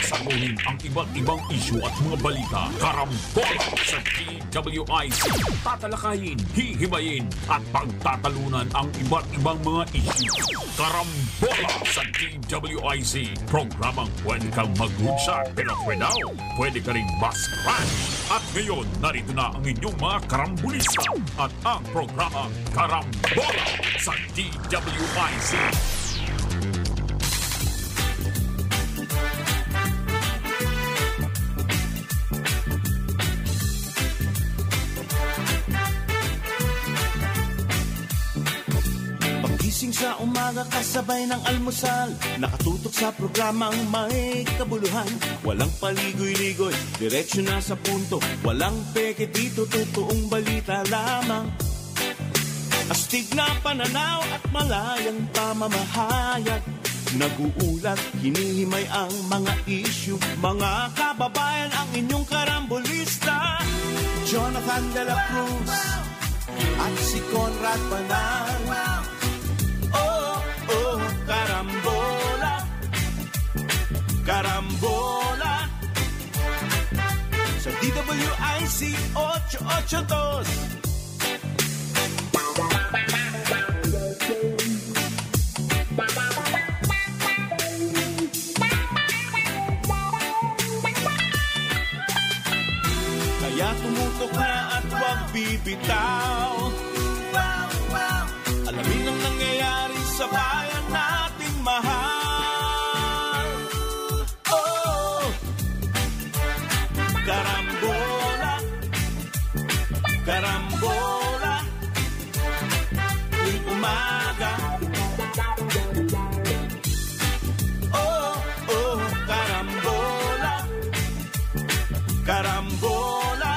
Sasaguhin ang iba't ibang isyu at mga balita. Karambola sa DWIC. Tatalakayin, hihimayin at pagtatalunan ang iba't ibang mga isyu. Karambola sa DWIC. Programang pwede kang mag-good pero pwede ka rin mas-crash. At ngayon, narito na ang inyong mga karambulista at ang programang Karambola sa DWIC. Pagising sa umaga kasabay ng almusal, nakatutok sa programang may kabuluhan. Walang paligoy-ligoy, diretsyo na sa punto. Walang peke dito, totoong balita lamang. Astig na pananaw at malayang pamamahayag. Nag-uulat, hinihimay ang mga issue. Mga kababayan, ang inyong karambulista, Jonathan De La Cruz at si Conrad Banal. Oh, karambola, karambola sa DWIC 882. Kaya tumutok na at huwag bibitaw. Alamin ang nangyayari sa bayan nating mahal. Oh, karambola, karambola, tuwing umaga. Oh, karambola, karambola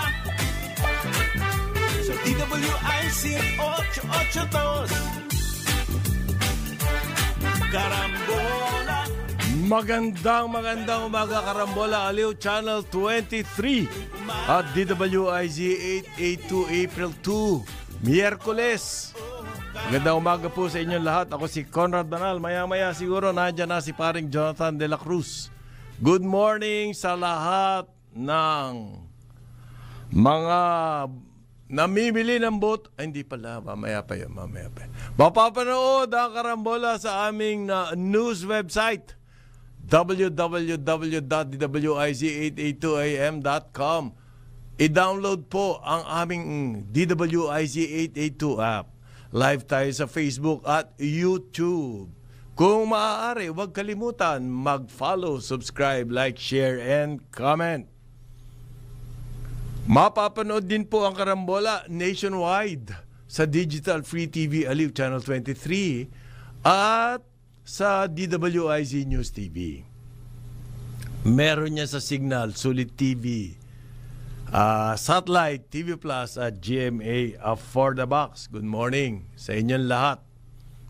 sa DWIC 882. Karambola. Magandang umaga, Karambola Aliw Channel 23 at DWIZ 882 April 2 Miyerkules. Magandang umaga po sa inyong lahat. Ako si Conrad Banal. Maya siguro nandiyan na si paring Jonathan De La Cruz. Good morning sa lahat ng mga namimili ng boto. Ay, hindi pala. Mamaya pa yun. Mapapanood ang Karambola sa aming news website www.dwiz882am.com. I-download po ang aming DWIZ 882 app. Live tayo sa Facebook at YouTube. Kung maaari, huwag kalimutan mag-follow, subscribe, like, share, and comment. Mapapanood din po ang Karambola nationwide sa Digital Free TV Aliw Channel 23 at sa DWIZ News TV. Meron niya sa Signal, Sulit TV, Satellite, TV Plus at GMA For The Box. Good morning sa inyong lahat.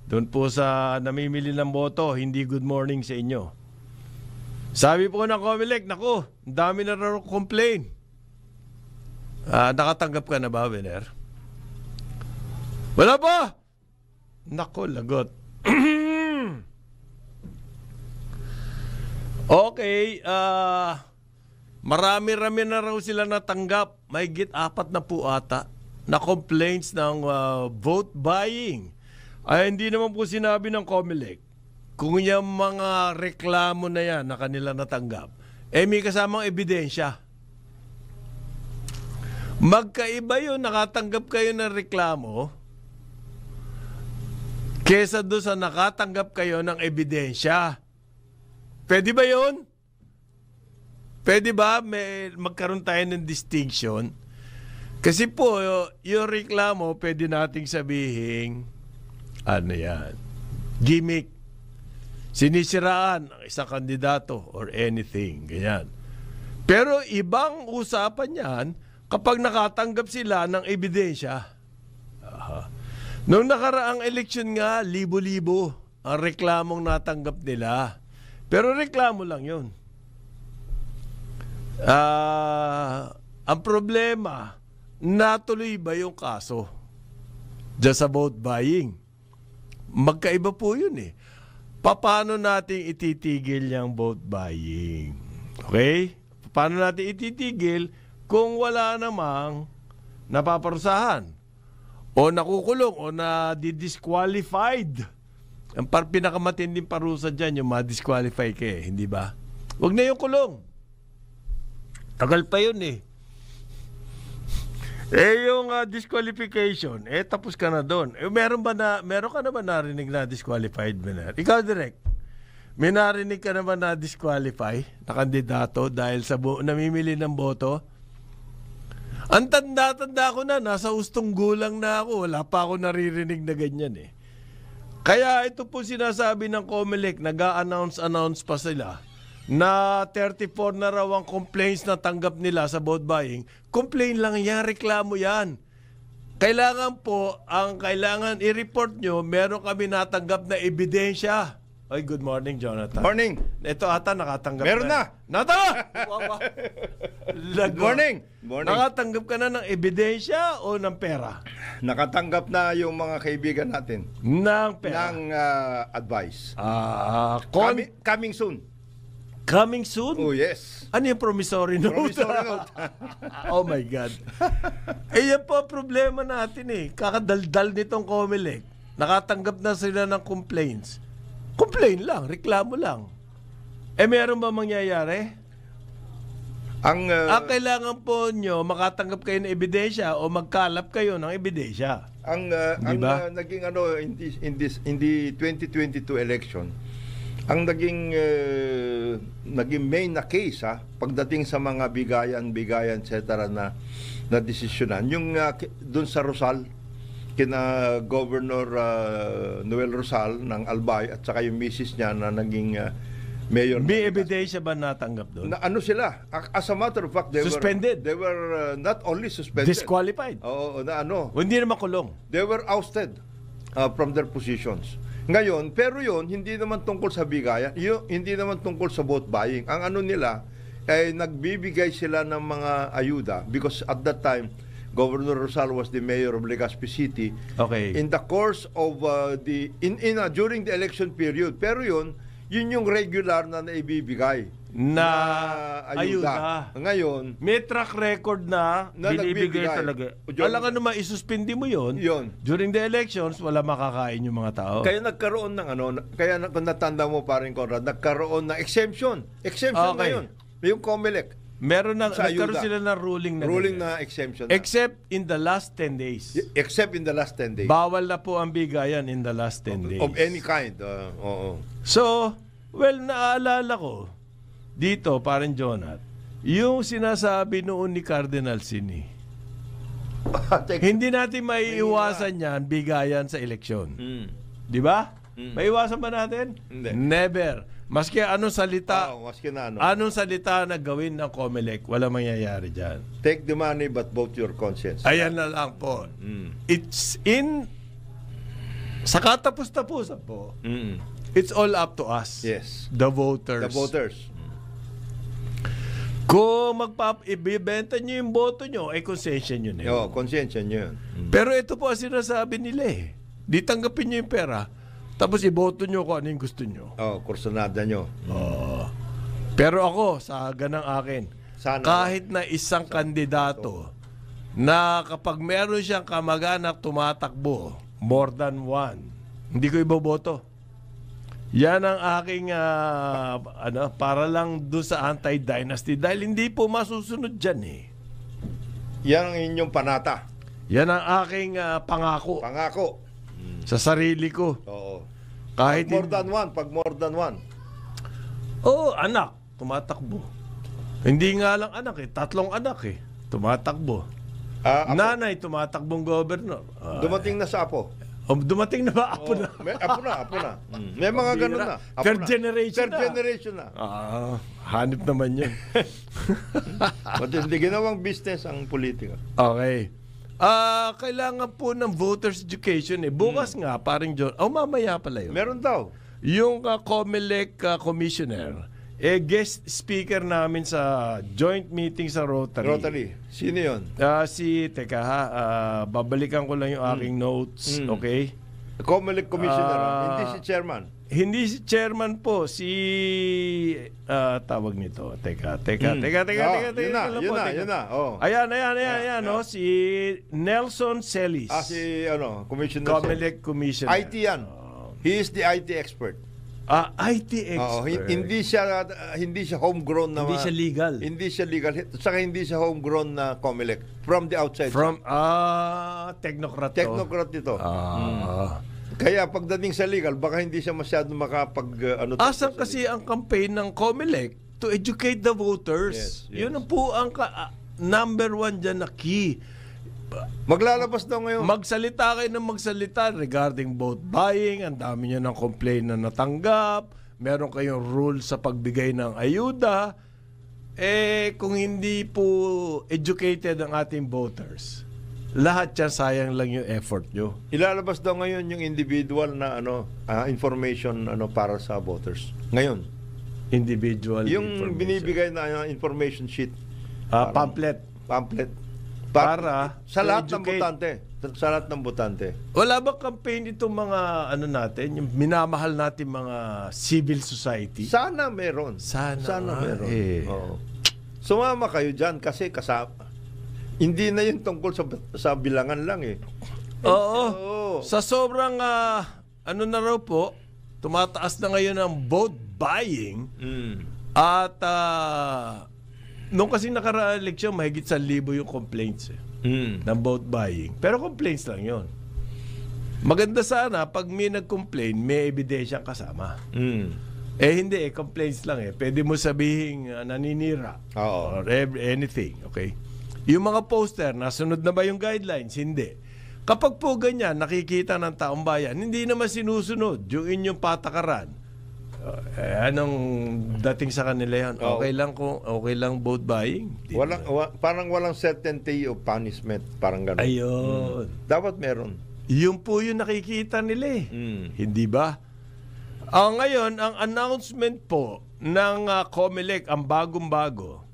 Doon po sa namimili ng boto, hindi good morning sa inyo. Sabi po ng Comelec, naku, dami na rin complain. Nakatanggap ka na ba, Vener? Wala pa! Nako, lagot. Okay, marami-rami na raw sila natanggap. May git 4 na po ata na complaints ng vote buying. Ay, hindi naman po sinabi ng Comelec kung yung mga reklamo na yan na kanila natanggap, may kasamang ebidensya. Magkaiba yun, nakatanggap kayo ng reklamo kesa doon sa nakatanggap kayo ng ebidensya. Pwede ba yun? Pwede ba magkaroon tayo ng distinction? Kasi po, yung reklamo, pwede nating sabihin, ano yan, gimmick. Sinisiraan ang isang kandidato or anything, ganyan. Pero ibang usapan yan kapag nakatanggap sila ng ebidensya. Noong nakaraang eleksyon nga, libo-libo ang reklamong natanggap nila. Pero reklamo lang yun. Ang problema, natuloy ba yung kaso diyan sa vote buying? Magkaiba po yun eh. Paano natin ititigil yung vote buying? Okay? Paano natin ititigil kung wala namang napaparusahan o nakukulong o na-disqualified? Ang pinakamatinding parusa dyan, yung ma-disqualify ka hindi ba? Huwag na yung kulong. Tagal pa yun yung disqualification, tapos ka na doon. Meron ka na ba narinig na disqualified? Ikaw, direct. May narinig ka naman na disqualify na kandidato dahil sa namimili ng boto? Ang tanda-tanda ko na, nasa ustong gulang na ako. Wala pa ako naririnig na ganyan Kaya ito po sinasabi ng COMELEC, nag-a-announce pa sila na 34 na raw ang complaints na tanggap nila sa vote buying. Complain lang yan, reklamo yan. Kailangan i-report nyo, meron kami natanggap na ebidensya. Ay, good morning, Jonathan. Morning. Ito ata nakatanggap meron na. Good morning. Nakatanggap ka na ng ebidensya o ng pera? Nakatanggap na yung mga kaibigan natin. Ng pera? Ng advice. Coming soon. Coming soon? Oh, yes. Ano yung promissory note? Promissory note. Oh my God. Yan po ang problema natin Kakadaldal nitong COMELEC. Nakatanggap na sila ng complaints. Complain lang, reklamo lang. Meron ba mangyayari? Kailangan po nyo makatanggap kayo ng ebidensya o magkalap kayo ng ebidensya. Naging in the 2022 election, ang naging main na case pagdating sa mga bigayan etc. na desisyonan yung doon sa Rosal kina Governor Noel Rosal ng Albay at saka yung misis niya na naging mayor. May ebidensya ba natanggap doon? Sila? As a matter of fact, suspended. They were not only suspended. Disqualified. Hindi naman kulong. They were ousted from their positions. Ngayon, pero hindi naman tungkol sa bigayan, hindi naman tungkol sa vote buying. Ang nila, ay nagbibigay sila ng mga ayuda because at that time, Governor Rosal was the mayor of Legazpi City. Okay. In the course of during the election period. Pero yun yung regular na naibibigay na ayuda. Ngayon, may track record na binibigay talaga. Alam ka naman, isuspindi mo yun. During the elections, wala makakain yung mga tao. Kaya nagkaroon ng kaya kung natanda mo parin Conrad, nagkaroon ng exemption. Exemption ngayon. Yung COMELEC. Nagkaroon sila ng ruling na exemption. Except in the last 10 days. Except in the last 10 days. Bawal na po ang bigayan in the last 10 days. Of any kind. So, naaalala ko, dito, parang Jonat, yung sinasabi noon ni Cardinal Sini, hindi natin maiiwasan yan, bigayan sa eleksyon. Di ba? Maiiwasan ba natin? Hindi. Never. Maski anong salita, maski na anong salita na gawin ng COMELEC, wala mangyayari dyan. Take the money but vote your conscience. Ayan na lang po. It's sa katapos-tapusan po, it's all up to us. Yes. The voters. The voters. Kung ibibenta nyo yung boto nyo, konsensya nyo na yun. Konsensya nyo yun. Pero ito po ang sinasabi nila Di tanggapin nyo yung pera, tapos iboto nyo kung ano yung gusto nyo. Kursunada nyo. Pero ako, sa ganang akin, kahit na isang kandidato na kapag meron siyang kamag-anak tumatakbo, more than one, hindi ko iboboto. Yan ang aking para lang doon sa anti-dynasty dahil hindi po masusunod dyan Yan ang inyong panata. Yan ang aking pangako. Sa sarili ko. Oo. Kahit pag more than one. Oo, anak, tumatakbo. Hindi nga lang anak 3 anak tumatakbo. Nanay, tumatakbong governor. Dumating na sa apo. Dumating na ba? Apo na. Apo na. May mga ganun na. Third generation na. Hanip naman yun. But hindi ginawang business ang politika. Okay. Kailangan po ng voters education Bukas nga, paring John. Mamaya pala yun. Meron daw. Yung COMELEC commissioner, guest speaker namin sa joint meeting sa Rotary. Sino yun? Babalikan ko lang yung aking notes, okay? COMELEC commissioner, hindi si chairman. Hindi si chairman po, si tawag nito. Teka. Yun na. Oh. Ayan, no, si Nelson Celis. Si commissioner. COMELEC commissioner. IT yan. He is the IT expert. IT expert. Hindi siya homegrown na. Hindi siya legal. Hindi siya legal. Saka hindi siya homegrown na COMELEC. From the outside. Technocrat. Technocrat ito. Kaya pagdating sa legal, baka hindi siya masyado Asan kasi ang campaign ng COMELEC to educate the voters. Yes. Yun po ang number one dyan na key. Maglalabas daw ngayon. Magsalita kayo ng magsalita regarding vote buying. Ang dami nyo ng complaint na natanggap. Meron kayong rule sa pagbigay ng ayuda. Kung hindi po educated ang ating voters, lahat yan, sayang lang yung effort nyo. Ilalabas daw ngayon yung individual na information para sa voters. Ngayon. Individual yung binibigay na information sheet. Pamphlet. Para sa lahat ng botante. Sa lahat ng botante. Wala bang campaign itong mga natin, yung minamahal natin mga civil society? Sana meron. Sana meron. Oo. Sumama kayo dyan kasi hindi na yun tungkol sa bilangan lang Oo. Sa sobrang na raw po, tumataas na ngayon ang vote buying. At nung kasi nakaraang eleksyon, mahigit 1,000 yung complaints ng vote buying. Pero complaints lang yun. Maganda sana pag may nag-complain, may ebidensyang kasama. Hindi complaints lang Pwede mo sabihin naninira. Or anything, okay? Yung mga poster, nasunod na ba yung guidelines? Hindi. Kapag po ganyan, nakikita ng taong bayan, hindi naman sinusunod yung inyong patakaran. Anong dating sa kanila yan? Okay lang vote buying? Parang walang certainty of punishment. Parang gano'n. Ayun. Dapat meron. Yun po yung nakikita nila Hindi ba? Ngayon, ang announcement po ng COMELEC, ang bagong-bago,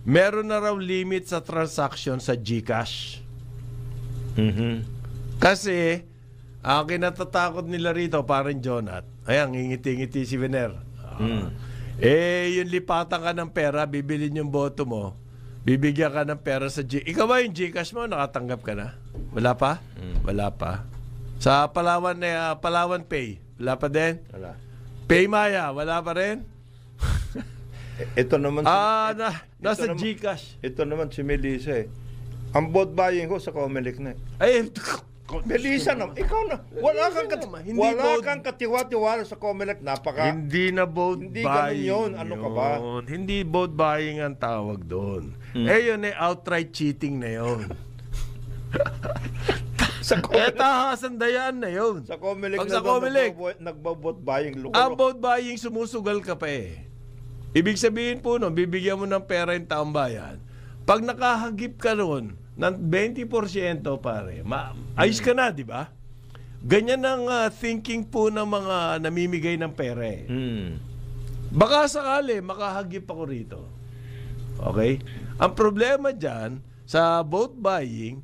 meron na raw limit sa transaction sa GCash. Kasi, ang kinatatakot nila rito, parang Jonat, ayan, ngingiti-ngiti si Vener. Yung lipatan ka ng pera, bibilin yung boto mo, bibigyan ka ng pera sa GCash. Ikaw ba yung GCash mo, nakatanggap ka na? Wala pa? Wala pa. Sa Palawan Pay, wala pa din? Wala. Paymaya, wala pa rin? Ito naman nasa GCash. Ito naman si Melissa Ang vote buying ko sa COMELEC na Melissa naman, ikaw na. Wala kang katiwa-tiwala sa COMELEC. Hindi na vote hindi buying. Yun. Ano ka ba? Hindi vote buying ang tawag doon. Yun outright cheating na yun. Sa COMELEC. Tahasandayaan na yun. Sa COMELEC Pag sa COMELEC, nagbo-vote buying. ang vote buying, sumusugal ka pa Ibig sabihin po bibigyan mo ng pera yung taong bayan. Pag nakahagip ka noon ng 20%, pare, ayos ka na, di ba? Ganyan ang thinking po ng mga namimigay ng pera Baka sakali, makahagip ako rito. Okay? Ang problema dyan, sa vote buying,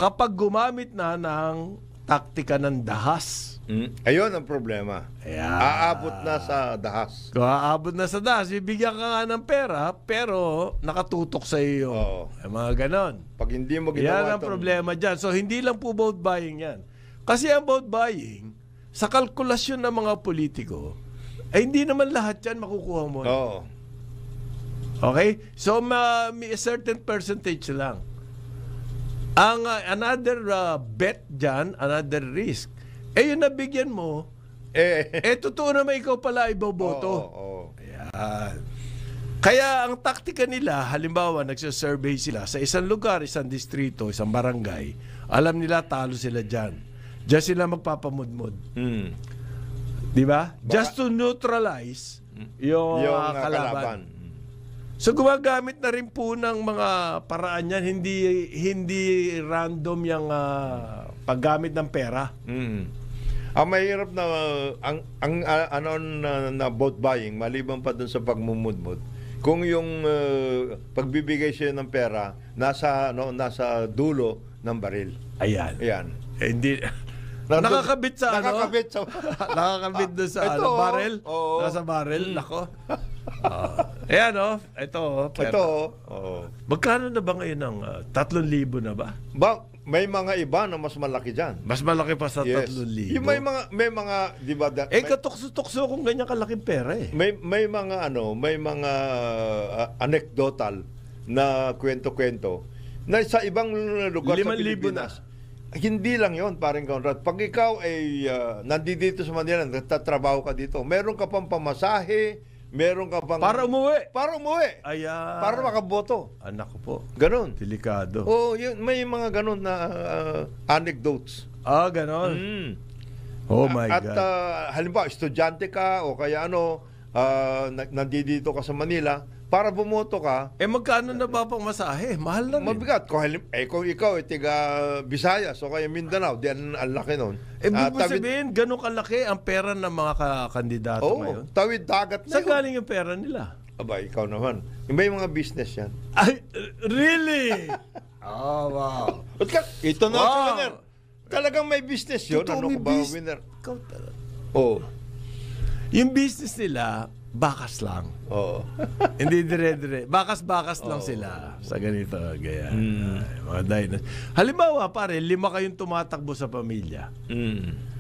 kapag gumamit na ng taktika ng dahas, ayun ang problema. Aabot na sa dahas. Kung aabot na sa dahas, bibigyan ka nga ng pera, pero nakatutok sa iyo. Mga ganon. Pag hindi mo ginawa yan ang problema dyan. So, hindi lang po vote buying yan. Kasi ang vote buying, sa kalkulasyon ng mga politiko, hindi naman lahat yan makukuha mo. Okay? So, may a certain percentage lang. Ang another bet dyan, another risk, yung nabigyan mo, totoo naman ikaw pala iboboto. Ayan. Kaya ang taktika nila, halimbawa, nagsasurvey sila sa isang lugar, isang distrito, isang barangay, alam nila talo sila dyan. Diyan sila magpapamudmod. Di ba? Just to neutralize yung kalaban. So gumagamit na rin po ng mga paraan yan, hindi random yung paggamit ng pera. Ang mahirap na na vote buying, maliban pa dun sa pagmumudmud, kung yung pagbibigay siya ng pera nasa dulo ng baril. Ayan. Ayan. Hindi Nakakabit sa ano? Nakakabit sa... Nakakabit doon sa Ito, barrel? oo. Nasa barrel? Nako. Ayan ito. Ito, Magkano na ba ngayon ng 3,000 na ba? may mga iba na mas malaki dyan. Mas malaki pa sa Yes. 3,000. Yung may mga, di ba? Katukso-tukso kung ganyan kalaking pera eh. May mga anecdotal na kwento-kwento na sa ibang lugar sa 5,000 Pilipinas. Hindi lang yon, paring Conrad. Pag ikaw ay nandito sa Manila, nagtatrabaho ka dito, meron ka pang pamasahe, meron ka pang... Para umuwi. Ayan. Para makaboto. Anak ko po. Ganon. Delikado. May mga ganon na anecdotes. Ganon. Oh my God. At halimbawa, estudyante ka o kaya nandito ka sa Manila, para bumoto ka, Magkano na ba pang masahe? Mahal na rin. mabigat. Kung ikaw ay tiga Visayas o kaya Mindanao, di ang laki nun. Ibig mo sabihin, ganun kalaki ang pera ng mga kandidato ngayon? Tawid dagat na Saan yun. galing yung pera nila? Aba, ikaw naman. May mga business yan. Ay, really? Wow. Ito na, Wow. winner. Talagang may business yun. Totoo, Ano may ko ba, business. winner? Ikaw talaga. Oo. Yung business nila, bakas lang. Oo. Hindi dire-dire. Bakas-bakas lang sila sa ganito. Gaya. Mga dynasty. Halimbawa, pare, 5 kayong tumatakbo sa pamilya.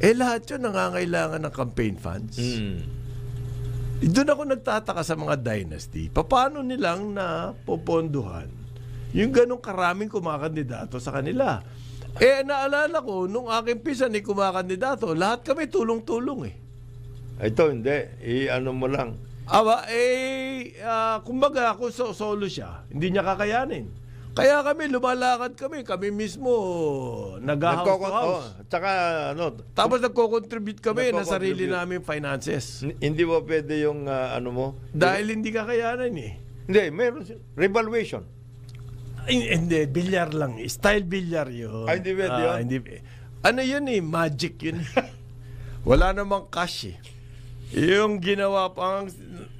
Lahat yun nangangailangan ng campaign funds. Doon ako nagtataka sa mga dynasty. Paano nilang napoponduhan yung ganong karaming kumakandidato sa kanila? Naalala ko, nung aking pisan ni kumakandidato, lahat kami tulong-tulong eh. Ito, hindi. Ano mo lang. Kumbaga ako solo siya, hindi niya kakayanin. Kaya kami, lumalakad kami mismo, nag-house to house. Tsaka, Tapos nagko-contribute kami na sarili Nagko-contribute. namin finances. hindi ba pwede yung ano mo? Dahil hindi kakayanan eh. Hindi, meron revaluation. Hindi, bilyar lang. Style bilyar yun. Hindi pwede yun? Ano yun eh, magic yun. Wala namang cash eh. Yung ginawa pa,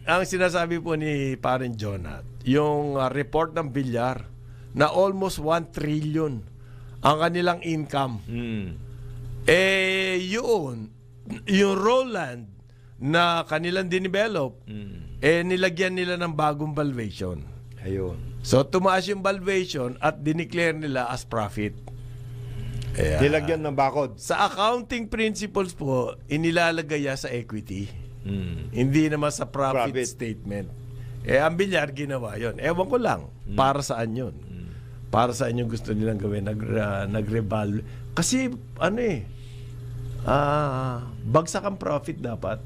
ang sinasabi po ni Paren Jonat, yung report ng bilyar na almost 1 trillion ang kanilang income. Yung Roland na kanilang dinevelop, nilagyan nila ng bagong valuation. Ayun. So, tumaas yung valuation at dineclare nila as profit. Nilagyan ng bakod. Sa accounting principles po, inilalagay sa equity. Hindi naman sa profit statement. Ang bilyar ginawa yon. Ewan ko lang, para saan yun? Para saan yung gusto nilang gawin? Nag-revalue. Kasi, bagsak ang profit dapat.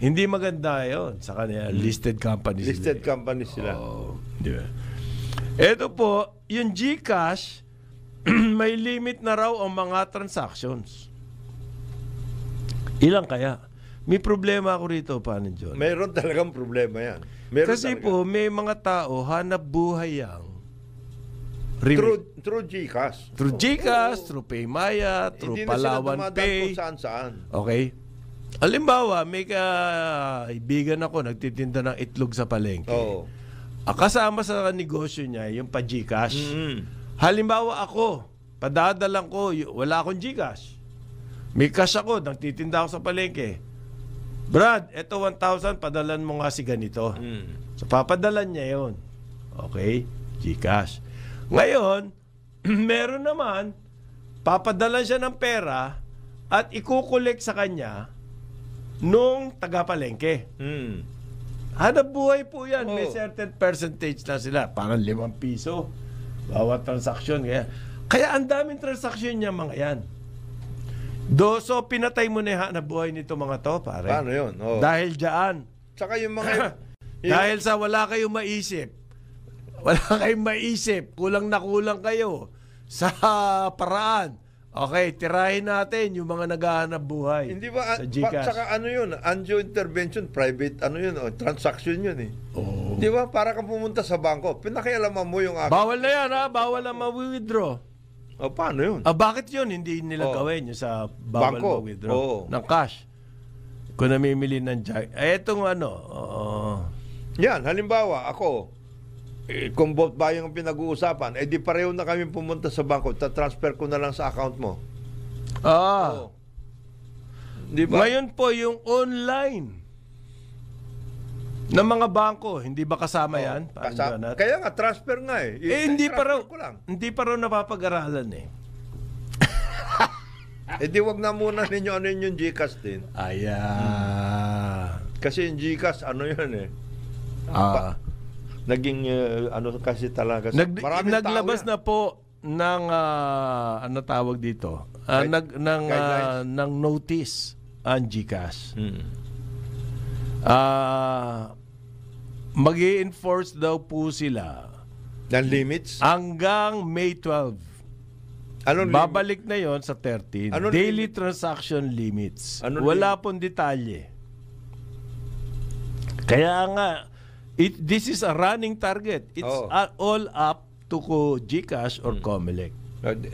Hindi maganda yon sa kanila. Listed companies. Listed companies sila. Di ba? Ito po, yung GCash, may limit na raw ang mga transactions. Ilang kaya? May problema ako rito, paano, John? Mayroon talagang problema yan. Kasi po, may mga tao hanap buhay yang through GCash. Through GCash, through Paymaya, through Palawan Pay. Kung saan-saan. Okay? Halimbawa, may kaibigan ako nagtitinda ng itlog sa palengke. Kasama sa negosyo niya yung pa-GCash. Halimbawa ako, padadalang ko, wala akong GCash. May cash ako, nagtitinda ako sa palengke. Brad, eto 1,000, padalan mo nga si ganito. So, papadalan niya yon. Okay? GCash. Ngayon, meron naman, papadalan siya ng pera at ikukolek sa kanya nung taga-palengke. Hanap buhay po yan. May certain percentage na sila. Parang 5 piso. Bawat transaksyon. Kaya ang daming transaksyon niya mga yan. So, pinatay mo na yung hanap buhay nito mga to, pare. Paano yun? Dahil dyan. Tsaka yung mga... Dahil sa wala kayong maisip. Wala kayong maisip. Kulang na kulang kayo sa paraan. Okay, tirahin natin yung mga naghahanap buhay. Hindi ba, sa GCash. Tsaka ano yun, angio intervention, private, transaction yun eh. Di ba, para kang pumunta sa bangko, pinakialaman mo yung... Bawal na yan ha, bawal na ma-withdraw. Paano yun? Bakit yun? Hindi nila gawin yung sa bawal Bangko. ma-withdraw ng cash. Kung namimili ng etong Yan, halimbawa, ako, kung vote buying ang pinag-uusapan, di pareho na kami pumunta sa bangko, transfer ko na lang sa account mo. Oh. Di ba? Ngayon po, yung online ng mga bangko, hindi ba kasama yan? Kaya nga, transfer nga eh. Hindi pa raw, Transfer ko lang. hindi pa raw napapag-aralan eh. Di wag na muna ninyo ano yun yung GCash din. Kasi yung GCash, ano yun eh. Naging, ano kasi talaga. Maraming naglabas tao na po ng, ano tawag dito? Ng notice ang GCash. Mag-i-enforce daw po sila ng limits? hanggang May 12. Anong Babalik na yon sa 13. Anong Daily transaction limits. Anong Wala pong detalye. Kaya nga, this is a running target. It's all up to GCash or Comelec.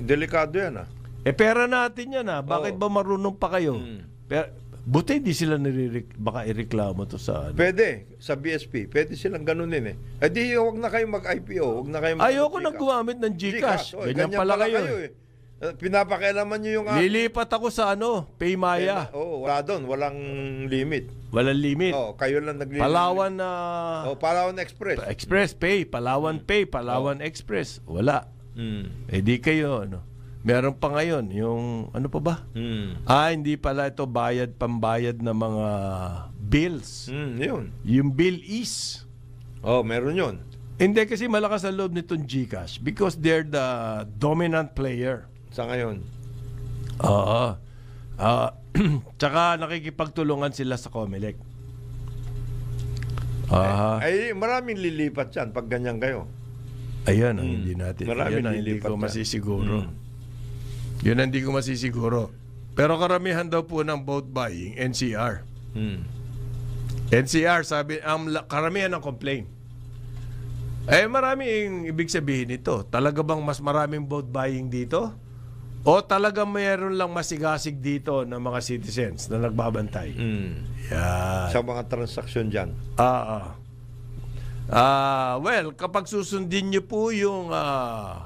Delikado yan pera natin yan Bakit ba marunong pa kayo? Buti di sila baka ireklamo to sa ano. Pwede, sa BSP. Pwede silang ganunin di huwag na kayo mag-IPO. Huwag na kayo Ayoko nang gumamit ng GCash. Ganyan pala kayo Pinapakialaman nyo yung... Lilipat ako sa Paymaya. Wala doon. Walang limit. Walang limit. Kayo lang nag-limit. Palawan Palawan Express. Express Pay. Palawan Pay. Palawan Express. Wala. Di kayo, meron pa ngayon, yung, ano pa ba? Hindi pala ito pambayad ng mga bills. Yun. Yung bill is. Meron yun. Hindi kasi malakas ang loob nitong GCash because they're the dominant player. Sa ngayon. Tsaka nakikipagtulungan sila sa Comelec. Maraming lilipat yan pag ganyan kayo. Ayun ang hindi natin. Maraming Yun ang hindi lilipat ko yan. masisiguro. Yun ang hindi ko masisiguro. Pero karamihan daw po ng vote buying, NCR. NCR, sabi, karamihan ng complaint. Maraming ibig sabihin nito. Talaga bang mas maraming vote buying dito? O talagang mayroon lang masigasig dito ng mga citizens na nagbabantay? Yan. Sa mga transaksyon dyan. Well, kapag susundin nyo po yung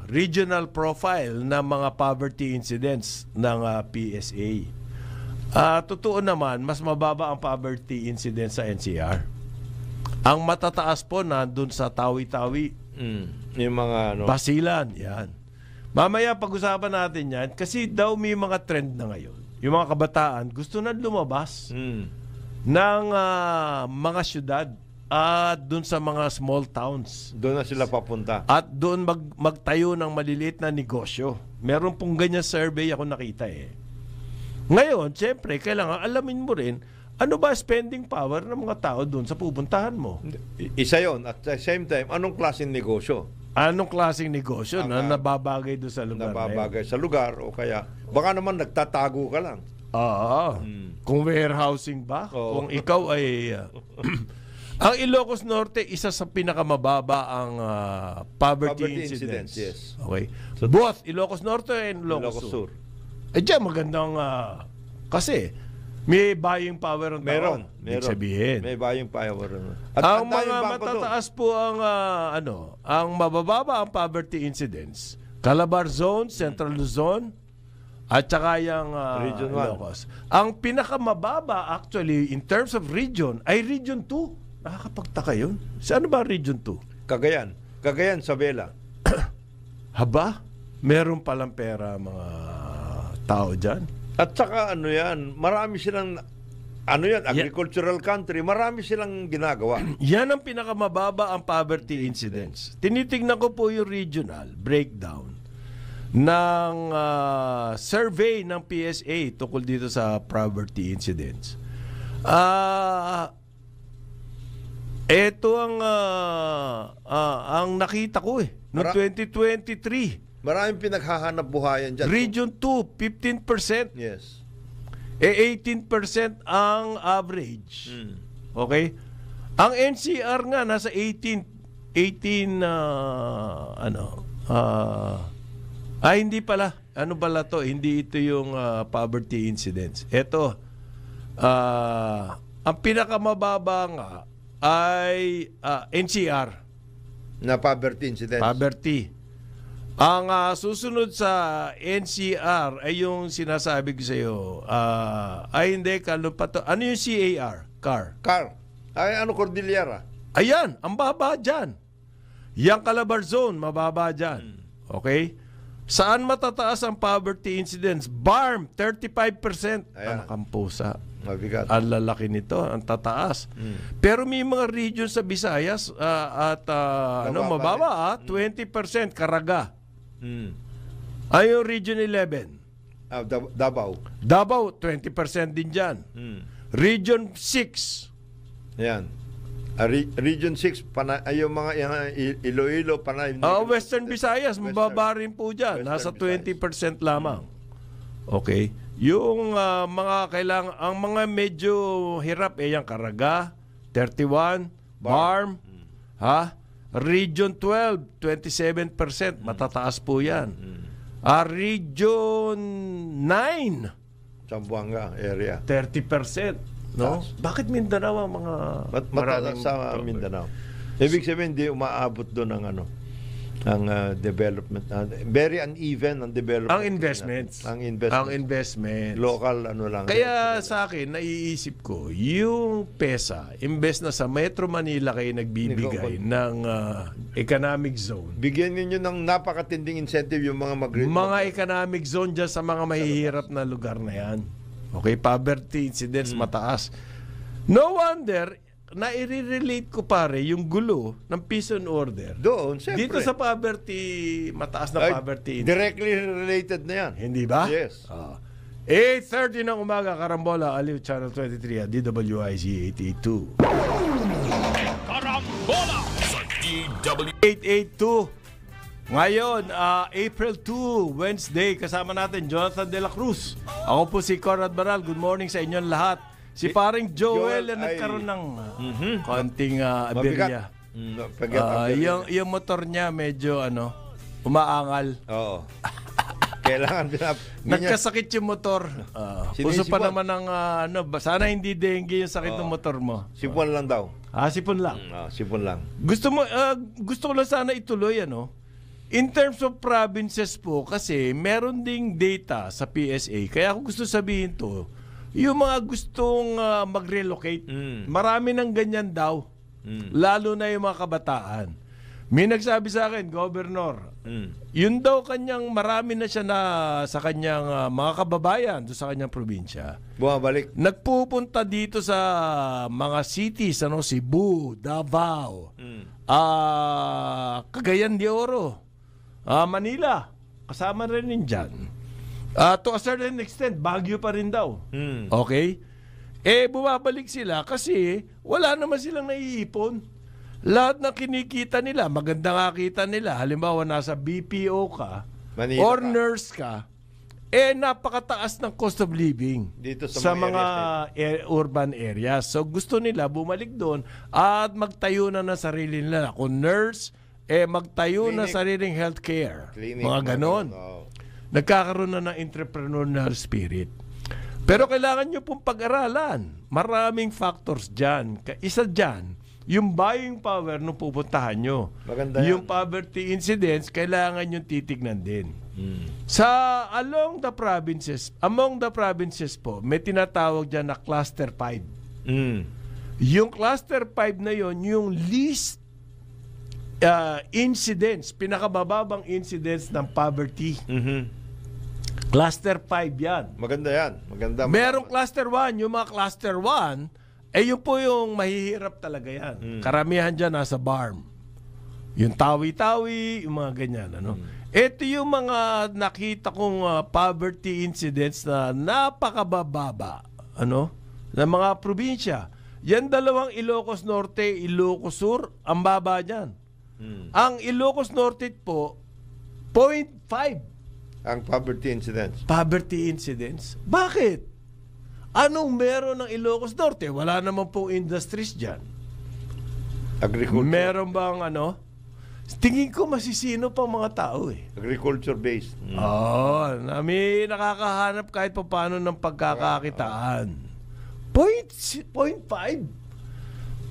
regional profile ng mga poverty incidents ng PSA, totoo naman, mas mababa ang poverty incidents sa NCR. Ang matataas po nandun sa Tawi-Tawi. Yung mga Basilan, yan. Mamaya pag-usapan natin yan kasi daw may mga trend na ngayon. Yung mga kabataan gusto na lumabas ng mga syudad at doon sa mga small towns. Doon na sila papunta. At doon magtayo ng maliliit na negosyo. Meron pong ganyan survey ako nakita Ngayon, siyempre, kailangan alamin mo rin ano ba spending power ng mga tao doon sa pupuntahan mo. Isa yon. At the same time, anong klaseng negosyo? Anong klaseng negosyo na nababagay doon sa lugar nababagay sa lugar o kaya baka naman nagtatago ka lang. Kung warehousing ba? Kung ikaw ay... Ang Ilocos Norte, isa sa pinakamababa ang poverty incidence. Yes. Okay. So, both Ilocos Norte and Ilocos Sur. Diyan magandang... kasi may buying power ang tao. Meron. Sabihin. May buying power. At ang mga matataas po ang ang mabababa ang poverty incidence. Calabar Zone, Central Luzon, at saka yung Region 1. Ilocos. Ang pinakamababa actually in terms of region ay Region 2. Nakakapagtaka yun. Ano ba Region 2? Cagayan, Sabela. Haba? Meron palang pera mga tao dyan. At saka marami silang agricultural country, marami silang ginagawa. Yan ang pinakamababa ang poverty incidence. Tinitingnan ko po yung regional breakdown ng survey ng PSA tungkol dito sa poverty incidence. Ito ang nakita ko noong 2023. Maraming pinaghahanap buhayan dyan. Region 2, 15%. Yes. 18% ang average. Okay? Ang NCR nga nasa 18 hindi pala. Ano pala to? Hindi ito yung poverty incidence. Ito, ang pinakamababa nga ay NCR. Na poverty incidence. Poverty. Ang susunod sa NCR ay yung sinasabi ko sa iyo. Ay hindi, kalupato. Ano yung CAR? Car. Ay, ano, Cordillera? Ayan, ang baba dyan. Yang Calabar Zone, mababa dyan. Okay? Saan matataas ang poverty incidence? BARM, 35%. Ayan. Anak ang pusa. Mabigat. Ang lalaki nito, ang tataas. Pero may mga region sa Visayas mababa, 20% Caraga. Ay yung Region 11. Davao. Davao, 20% din dyan. Region 6. Yan. Region 6, yung mga Iloilo, Panay. Western Visayas, mababa rin po dyan. Nasa 20% lamang. Okay. Yung mga kailangan, ang mga medyo hirap, yung Caraga, 31, BARM, Region 12, 27%, matataas po yan. Region 9, Zamboanga area. 30%. No? Bakit Mindanao ang mga Mataas sa Mindanao. Ibig sabihin, hindi umaabot doon ang development. Very uneven ang development. Ang investments. Ang investments. Local, lang. Kaya sa akin, naiisip ko, yung PESA, imbes na sa Metro Manila kayo nagbibigay ng economic zone. Bigyan ninyo ng napakatinding incentive yung mga economic zone dyan sa mga mahihirap na lugar na yan. Okay, poverty incidence mataas. No wonder, na i-relate ko pare yung gulo ng peace and order. Doon, siyempre. Dito sa poverty, mataas na poverty incidence. Directly related na yan. Hindi ba? Yes. 8:30 ng umaga, Karambola, Aliw Channel 23 at DWIZ 882. Karambola sa DW. 882. Ngayon, April 2, Wednesday, kasama natin Jonathan De La Cruz. Ako po si Conrad Baral. Good morning sa inyong lahat. Si paring Joel na nagkaroon ng konting aberya. Yung motor niya medyo umaangal. Oo. Kailangan nagkasakit yung motor. Puso pa naman ng sana hindi dengue yung sakit ng motor mo. Sipon lang daw. Sipon lang. Sipon lang. Gusto ko lang sana ituloy in terms of provinces po, kasi meron ding data sa PSA. Kaya ako gusto sabihin to, yung mga gustong mag-relocate, marami ng ganyan daw. Lalo na yung mga kabataan. May nagsabi sa akin, Governor, yun daw kanyang, marami na siya sa kanyang mga kababayan doon sa kanyang probinsya. Bumabalik. Nagpupunta dito sa mga cities, Cebu, Davao, Cagayan de Oro, Manila, kasama rin dyan. To a certain extent, Baguio pa rin daw. Okay? Bumabalik sila kasi wala naman silang naiipon. Lahat ng kinikita nila, maganda nga kita nila. Halimbawa, nasa BPO ka, Manila or ka. nurse ka, napakataas ng cost of living dito sa mga urban areas. So, gusto nila bumalik doon at magtayo na ng sarili nila. Kung nurse, magtayo na sariling healthcare. Mga ganon. Nagkakaroon na ng entrepreneurial spirit. Pero kailangan nyo pong pag-aralan. Maraming factors dyan. Isa dyan, yung buying power nung pupuntahan nyo. Maganda yung yan. poverty incidence, kailangan nyo titignan din. Among the provinces po, may tinatawag dyan na Cluster 5. Yung Cluster 5 na yon, yung least incidence, pinakabababang incidence ng poverty. Cluster 5 yan. Maganda yan. Maganda. Merong Cluster 1. Yung mga Cluster 1, yun po yung mahihirap talaga yan. Karamihan dyan nasa BARM. Yung tawi-tawi, yung mga ganyan. Ito yung mga nakita kong poverty incidents na napakabababa. Na mga probinsya. Yan dalawang Ilocos Norte, Ilocos Sur, ang baba dyan. Ang Ilocos Norte po, 0.5. Ang poverty incidence. Poverty incidence? Bakit? Anong meron ng Ilocos Norte? Wala naman pong industries dyan. Agriculture. Meron bang Tingin ko masisino pa mga tao Agriculture-based. May nakakahanap kahit pa paano ng pagkakakitaan. 0.5.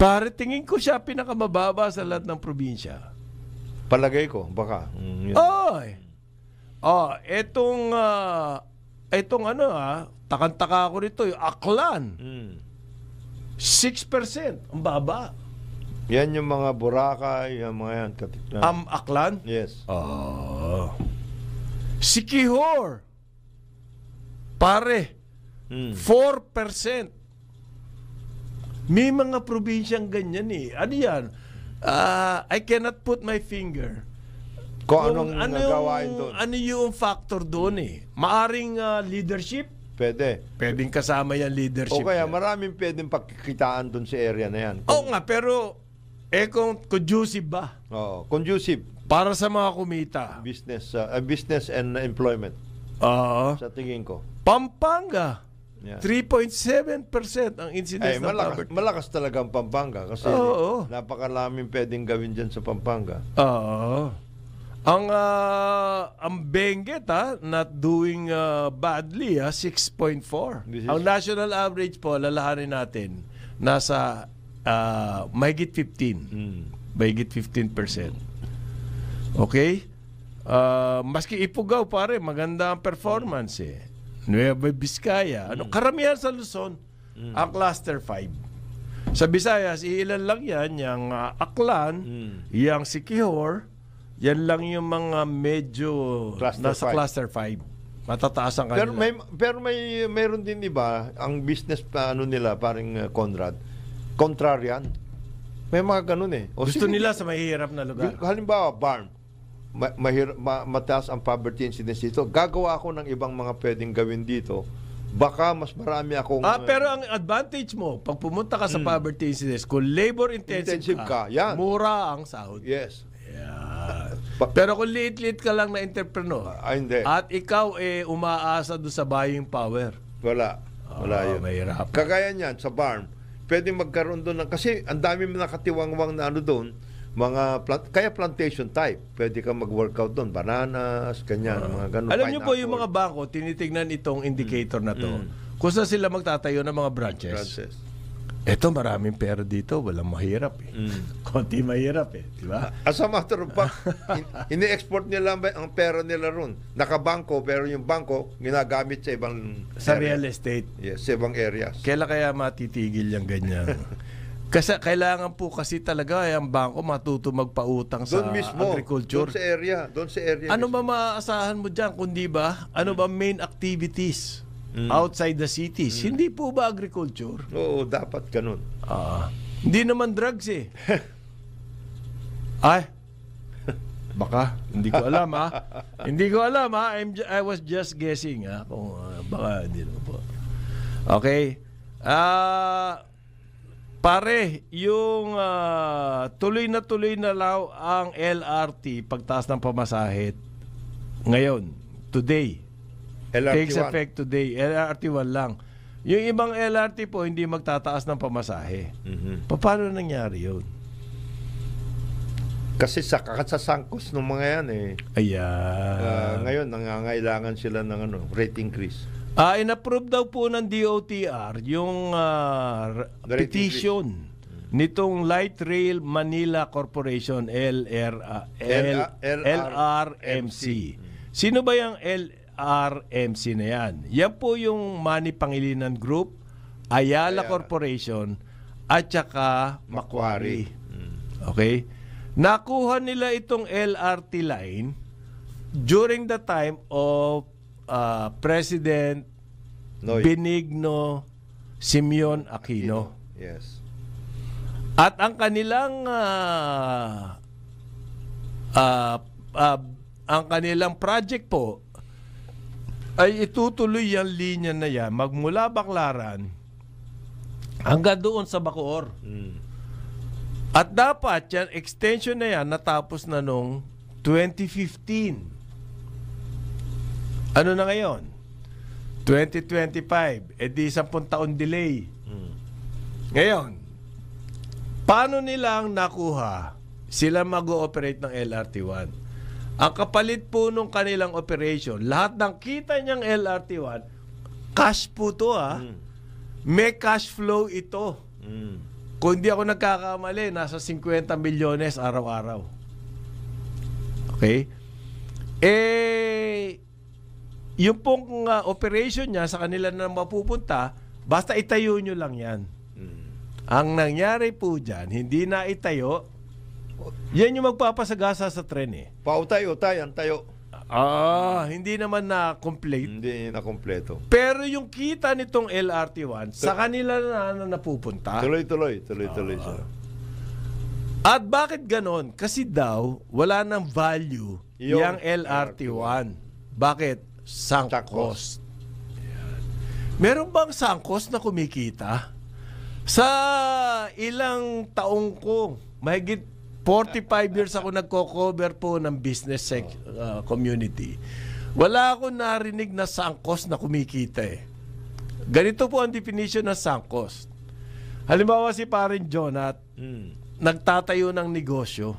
Pare, tingin ko siya pinakamababa sa lahat ng probinsya. Palagay ko, baka. Yun. Oy. Etong takang-taka ako rito, yung Aklan. 6%. Ang baba. Yan yung mga Boracay, yung mga yan. Aklan? Yes. Siquijor. Pare. 4%. May mga probinsyang ganyan eh. Ano yan? I cannot put my finger. Kung anong nagawain doon. Ano yung factor doon eh? Maaring leadership? Pwedeng kasama yan leadership. O kaya yan. maraming pwedeng pagkikitaan doon sa area na yan. Oo nga, pero kung conducive ba? Oo, conducive. Para sa mga kumita. Business and employment. Sa tingin ko. Pampanga. Yeah. 3.7% ang incidence ng poverty. Malakas talaga ang Pampanga kasi napakalaming pwedeng gawin dyan sa Pampanga. Ang Benguet not doing badly 6.4. Ang national average po, lalahanin natin, nasa mahigit 15. Mahigit 15%. Okay? Maski Ifugao pare, maganda ang performance eh. Nueva Vizcaya, karamihan sa Luzon, ang cluster 5. Sa Visayas, ilan lang yan, yung Aklan, yung Siquijor, yan lang yung mga medyo nasa cluster 5. Matataas ang kanila. Pero mayroon din iba, ang business nila, parang Conrad, contrarian. May mga ganun eh. Gusto nila sa mahihirap na lugar. Halimbawa, Barm, mataas ang poverty incidence dito. Gagawa ako ng ibang mga pwedeng gawin dito. Baka mas marami akong... pero ang advantage mo, pag pumunta ka sa poverty incidence, kung labor intensive ka, mura ang sahod. Yes. Yeah. Pero kung liit-liit ka lang na entrepreneur, hindi. At ikaw umaasa doon sa buying power. Wala yun. Mahirap. Kagaya niyan, sa Barm, pwedeng magkaroon doon kasi ang dami nakatiwangwang na doon, kaya plantation type. Pwede ka mag-workout doon. Bananas, ganyan, mga ganun. Alam niyo po yung mga bangko, tinitignan itong indicator na to. Kung saan sila magtatayo ng mga branches. Eto, maraming pera dito. Walang mahirap eh. Konti mahirap eh. Diba? As a matter of fact, ini-export nila ang pera nila ron. Nakabangko, pero yung bangko, ginagamit sa ibang sa area. real estate. Yes, sa ibang areas. Kailan kaya matitigil yung ganyan? Kasi kailangan po kasi talaga ang bangko matuto magpautang sa agriculture. Doon sa area. Ano ba maaasahan mo diyan kundi ba? Ano ba main activities outside the cities? Hindi po ba agriculture? Oo, dapat ganun. Hindi naman drugs eh. Ay. Baka hindi ko alam Hindi ko alam I was just guessing kung baka hindi naman po. Okay. Pare, yung tuloy na law ang LRT pagtaas ng pamasahe ngayon, today. LRT Takes effect today. LRT 1 lang. Yung ibang LRT po hindi magtataas ng pamasahe. Paano nangyari yun? Kasi sa sangkos ng mga yan eh. Ayan. Ngayon, nangangailangan sila ng rate increase. In-approve daw po ng DOTR yung petition nitong Light Rail Manila Corporation LRMC. Sino ba yung LRMC na yan? Yan po yung Manny Pangilinan Group, Ayala Corporation at saka Macquarie. Okay? Nakuha nila itong LRT line during the time of President Benigno Simeon Aquino. Yes. At ang kanilang project po ay itutuloy yung linya na yan magmula Baclaran hanggang doon sa Bacoor. At dapat yan, extension na yan natapos na nung 2015. Ano na ngayon? 2025. Di 10 taon delay. Ngayon, paano nilang nakuha sila mag-ooperate ng LRT1? Ang kapalit po nung kanilang operation, lahat ng kita niyang LRT1, cash po to May cash flow ito. Kung hindi ako nagkakamali, nasa 50 milyones araw-araw. Okay? Yung pong operation niya sa kanila na mapupunta, basta itayo nyo lang yan. Ang nangyari po dyan, hindi na itayo, yan yung magpapasagasa sa tren eh. Pautay-utay ang tayo. Hindi naman na complete. Hindi na kompleto. Pero yung kita nitong LRT1, sa kanila na napupunta. Tuloy-tuloy siya. At bakit ganon? Kasi daw, wala nang value yung LRT1. Bakit? Sunk cost. Meron bang sunk cost na kumikita? Sa ilang taong ko, mahigit 45 years ako nagko-cover po ng business community. Wala akong narinig na sunk cost na kumikita eh. Ganito po ang definition ng sunk cost. Halimbawa si Parin Jonat, nagtatayo ng negosyo.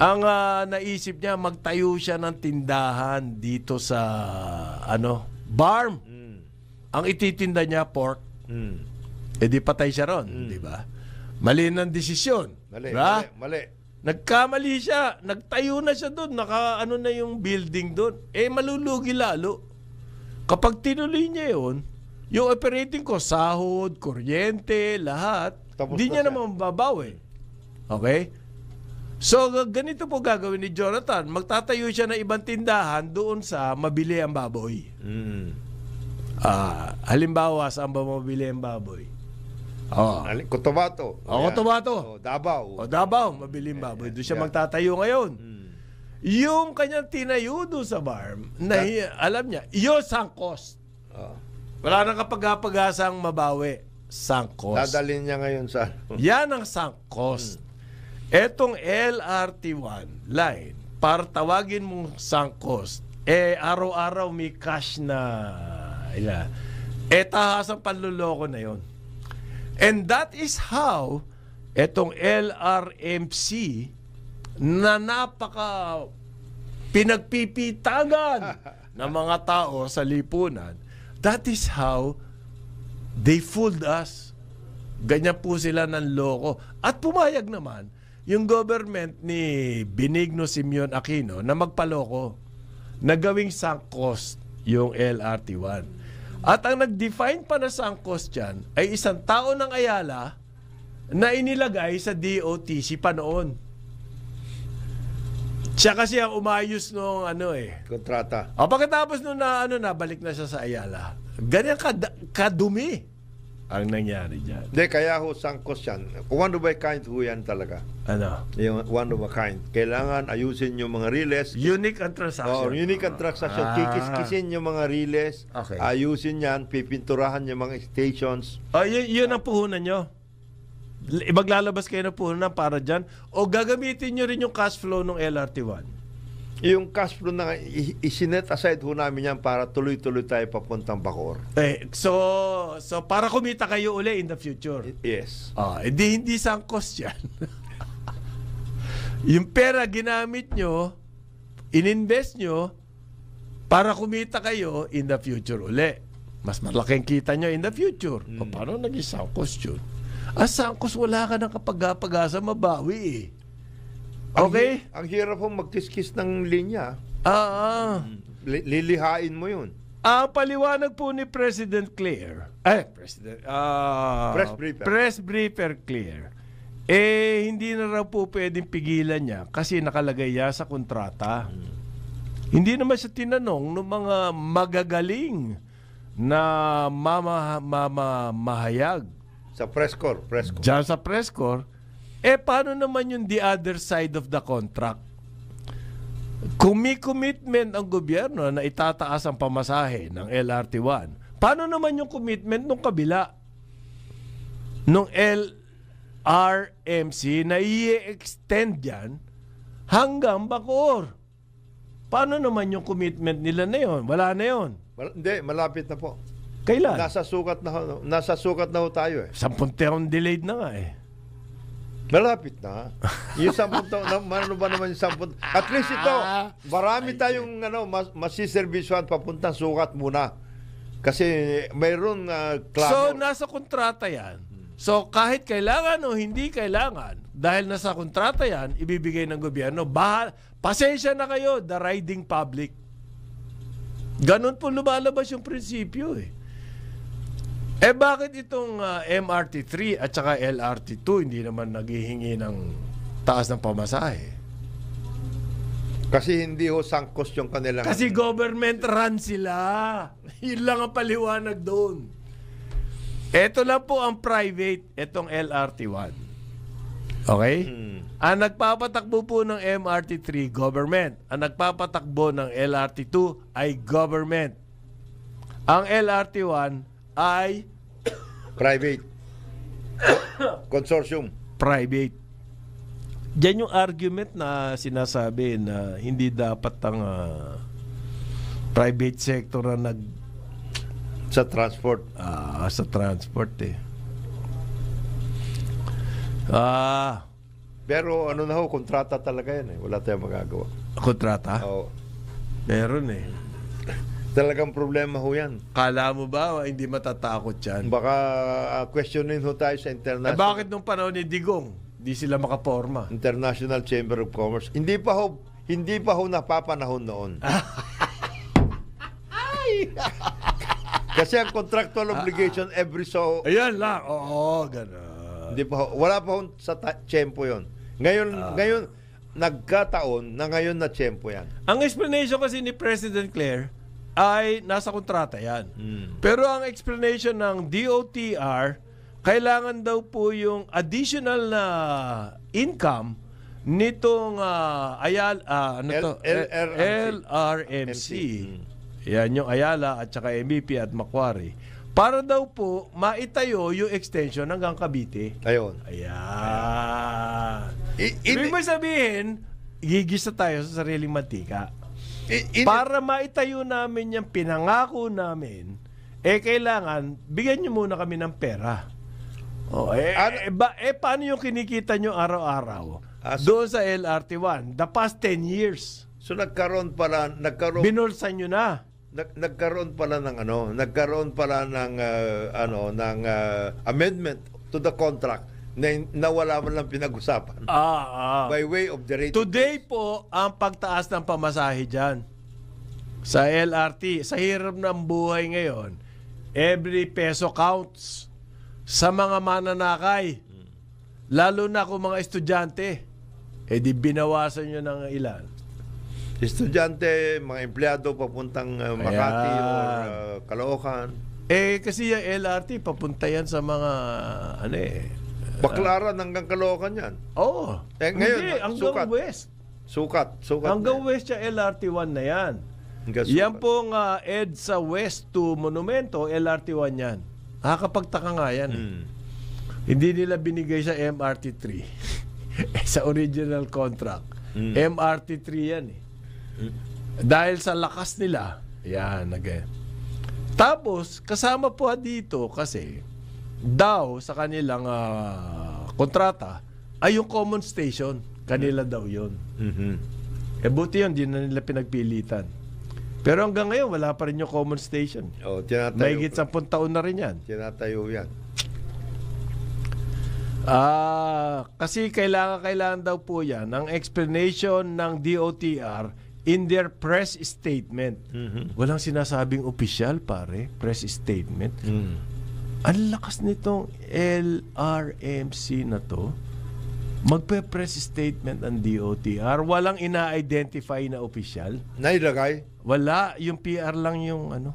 Ang naisip niya, magtayo siya ng tindahan dito sa barm. Ang ititinda niya, pork. Di patay siya ron, di ba? Mali ng desisyon. Mali. Nagkamali siya. Nagtayo na siya doon. Na yung building doon. Malulugi lalo. Kapag tinuloy niya yun, yung operating ko, sahod, kuryente, lahat, hindi niya naman mababawi. Okay? So, ganito po gagawin ni Jonathan. Magtatayo siya ng ibang tindahan doon sa mabili ang baboy. Halimbawa, saan ba mabili ang baboy? Cotabato. Cotabato. Davao. Mabili ang baboy. Doon siya magtatayo ngayon. Yung kanyang tinayo doon sa farm, alam niya, yun sunk cost. Wala nang kapag-apagasang mabawi. Sunk cost. Dadalhin niya ngayon sa... Yan ang sunk cost. Etong LRT1 line, para tawagin mong sunk cost, araw-araw may cash na tahasang panluloko na yon. And that is how etong LRMC na napaka pinagpipitagan ng mga tao sa lipunan, that is how they fooled us. Ganyan po sila ng loko. At pumayag naman yung government ni Benigno Simeon Aquino na magpaloko, na gawing sunk cost yung LRT1. At ang nag-define pa na sunk cost dyan ay isang tao ng Ayala na inilagay sa DOTC pa noon. Siya kasi ang umayos nung kontrata. Pagkatapos nung nabalik na siya sa Ayala. Ganyan kadumi ang nangyari dyan. Hindi, kaya sunk cost yan. One of a kind yan talaga. Yung one of a kind. Kailangan ayusin yung mga riles. Unique and transaction. Unique and transaction. Kikiskisin yung mga riles. Okay. Ayusin yan. Pipinturahan yung mga stations. Yun ang puhunan nyo. Maglalabas kayo ng puhunan para dyan. O gagamitin nyo rin yung cash flow ng LRT1. Yung cash flow na isinet aside ho namin yan para tuloy-tuloy tayo papuntang Bacoor. So para kumita kayo uli in the future. Yes. Hindi sunk cost yan. Yung pera ginamit nyo, ininvest nyo para kumita kayo in the future uli. Mas malaking kita nyo in the future. Paano naging sunk cost yun? Sunk cost, wala ka ng kapag-apag-asa mabawi eh. Okay? Ang hirap pong magkiskis ng linya. Lilihain mo yun. Paliwanag po ni President Claire. Press briefer Claire. Hindi na raw po pwedeng pigilan niya kasi nakalagay niya sa kontrata. Hindi naman siya tinanong ng mga magagaling na mahayag. Sa press corps. Diyan sa press corps. Paano naman yung the other side of the contract? Kung may commitment ang gobyerno na itataas ang pamasahe ng LRT1, paano naman yung commitment ng kabila? Nung LRMC na i-extend yan hanggang Bacoor. Paano naman yung commitment nila na yun? Wala na yun. Hindi, malapit na po. Kailan? Nasa sukat na ho tayo 10 taon delayed na nga Malapit na. Yung 10 taon, ano ba naman yung 10? At least ito, marami tayong masiservisyoan papuntang sukat muna. Kasi mayroon klaro. So, nasa kontrata yan. So, kahit kailangan o hindi kailangan, dahil nasa kontrata yan, ibibigay ng gobyerno. Pasensya na kayo, the riding public. Ganun po lumalabas yung prinsipyo eh. Bakit itong MRT3 at saka LRT2 hindi naman naghihingi ng taas ng pamasahe? Kasi hindi ho sangkos yung kanilang... Kasi government run sila. Yun lang ang paliwanag doon. Ito lang po ang private, itong LRT1. Okay? Ang nagpapatakbo po ng MRT3, government. Ang nagpapatakbo ng LRT2 ay government. Ang LRT1 ay private. Consortium. Private. Diyan yung argument na sinasabi na hindi dapat ang private sector na sa transport. Sa transport eh. Pero ano na ho, kontrata talaga yan eh. Wala tayong magagawa. Kontrata? Oo. Meron eh. Talagang problema ho yan. Kala mo ba hindi matatakot yan? Baka questionin ho tayo sa international... bakit nung panahon ni Digong, di sila makaporma? International Chamber of Commerce. Hindi pa ho napapanahon noon. Kasi ang contractual obligation every so... Ayan lang. Oo, gano'n. Hindi pa ho, wala pa ho sa tiyempo yon. Ngayon, nagkataon na ngayon na tiyempo yan. Ang explanation kasi ni President Claire ay nasa kontrata yan. Pero ang explanation ng DOTR, kailangan daw po yung additional na income nitong LRMC. Yan yung Ayala at saka MVP at Macquarie. Para daw po maitayo yung extension hanggang Cavite. Ayun. Ayan. Ibig mo sabihin, gigisa tayo sa sariling mantika. Para maitayo namin yung pinangako namin, kailangan bigyan nyo muna kami ng pera. Paano yung kinikita nyo araw-araw? Doon sa LRT1, the past 10 years. So nagkaroon binulsan nyo na. Nagkaroon pala ng amendment to the contract na wala man lang pinag-usapan. By way of the rate. Today po ang pagtaas ng pamasahe dyan sa LRT. Sa hirap ng buhay ngayon, every peso counts sa mga mananakay. Lalo na kung mga estudyante. Di binawasan nyo ng ilan. Estudyante, mga empleyado papuntang Makati o Caloocan. Kasi yung LRT papunta yan sa mga Baclaran hanggang Caloocan yan. Oo. Ngayon, hanggang West. Sukat hanggang West yung LRT1 na yan. Yan pong EDSA West to Monumento, LRT1 yan. Nakakapagtaka nga yan. Hindi nila binigay sa MRT3. Sa original contract. MRT3 yan eh. Dahil sa lakas nila, yan, Tapos, kasama po dito kasi daw sa kanilang kontrata ay yung common station. Kanila daw yun. Buti yun, di na nila pinagpilitan. Pero hanggang ngayon, wala pa rin yung common station. Mahigit 10 taon na rin yan. Tinatayo yan. Kasi kailangan daw po yan ang explanation ng DOTR in their press statement. Walang sinasabing opisyal, pare. Press statement. Ang lakas nitong LRMC na to. Magpe-press statement ang DOTR. Walang ina-identify na opisyal. Nailagay? Wala. Yung PR lang yung ano.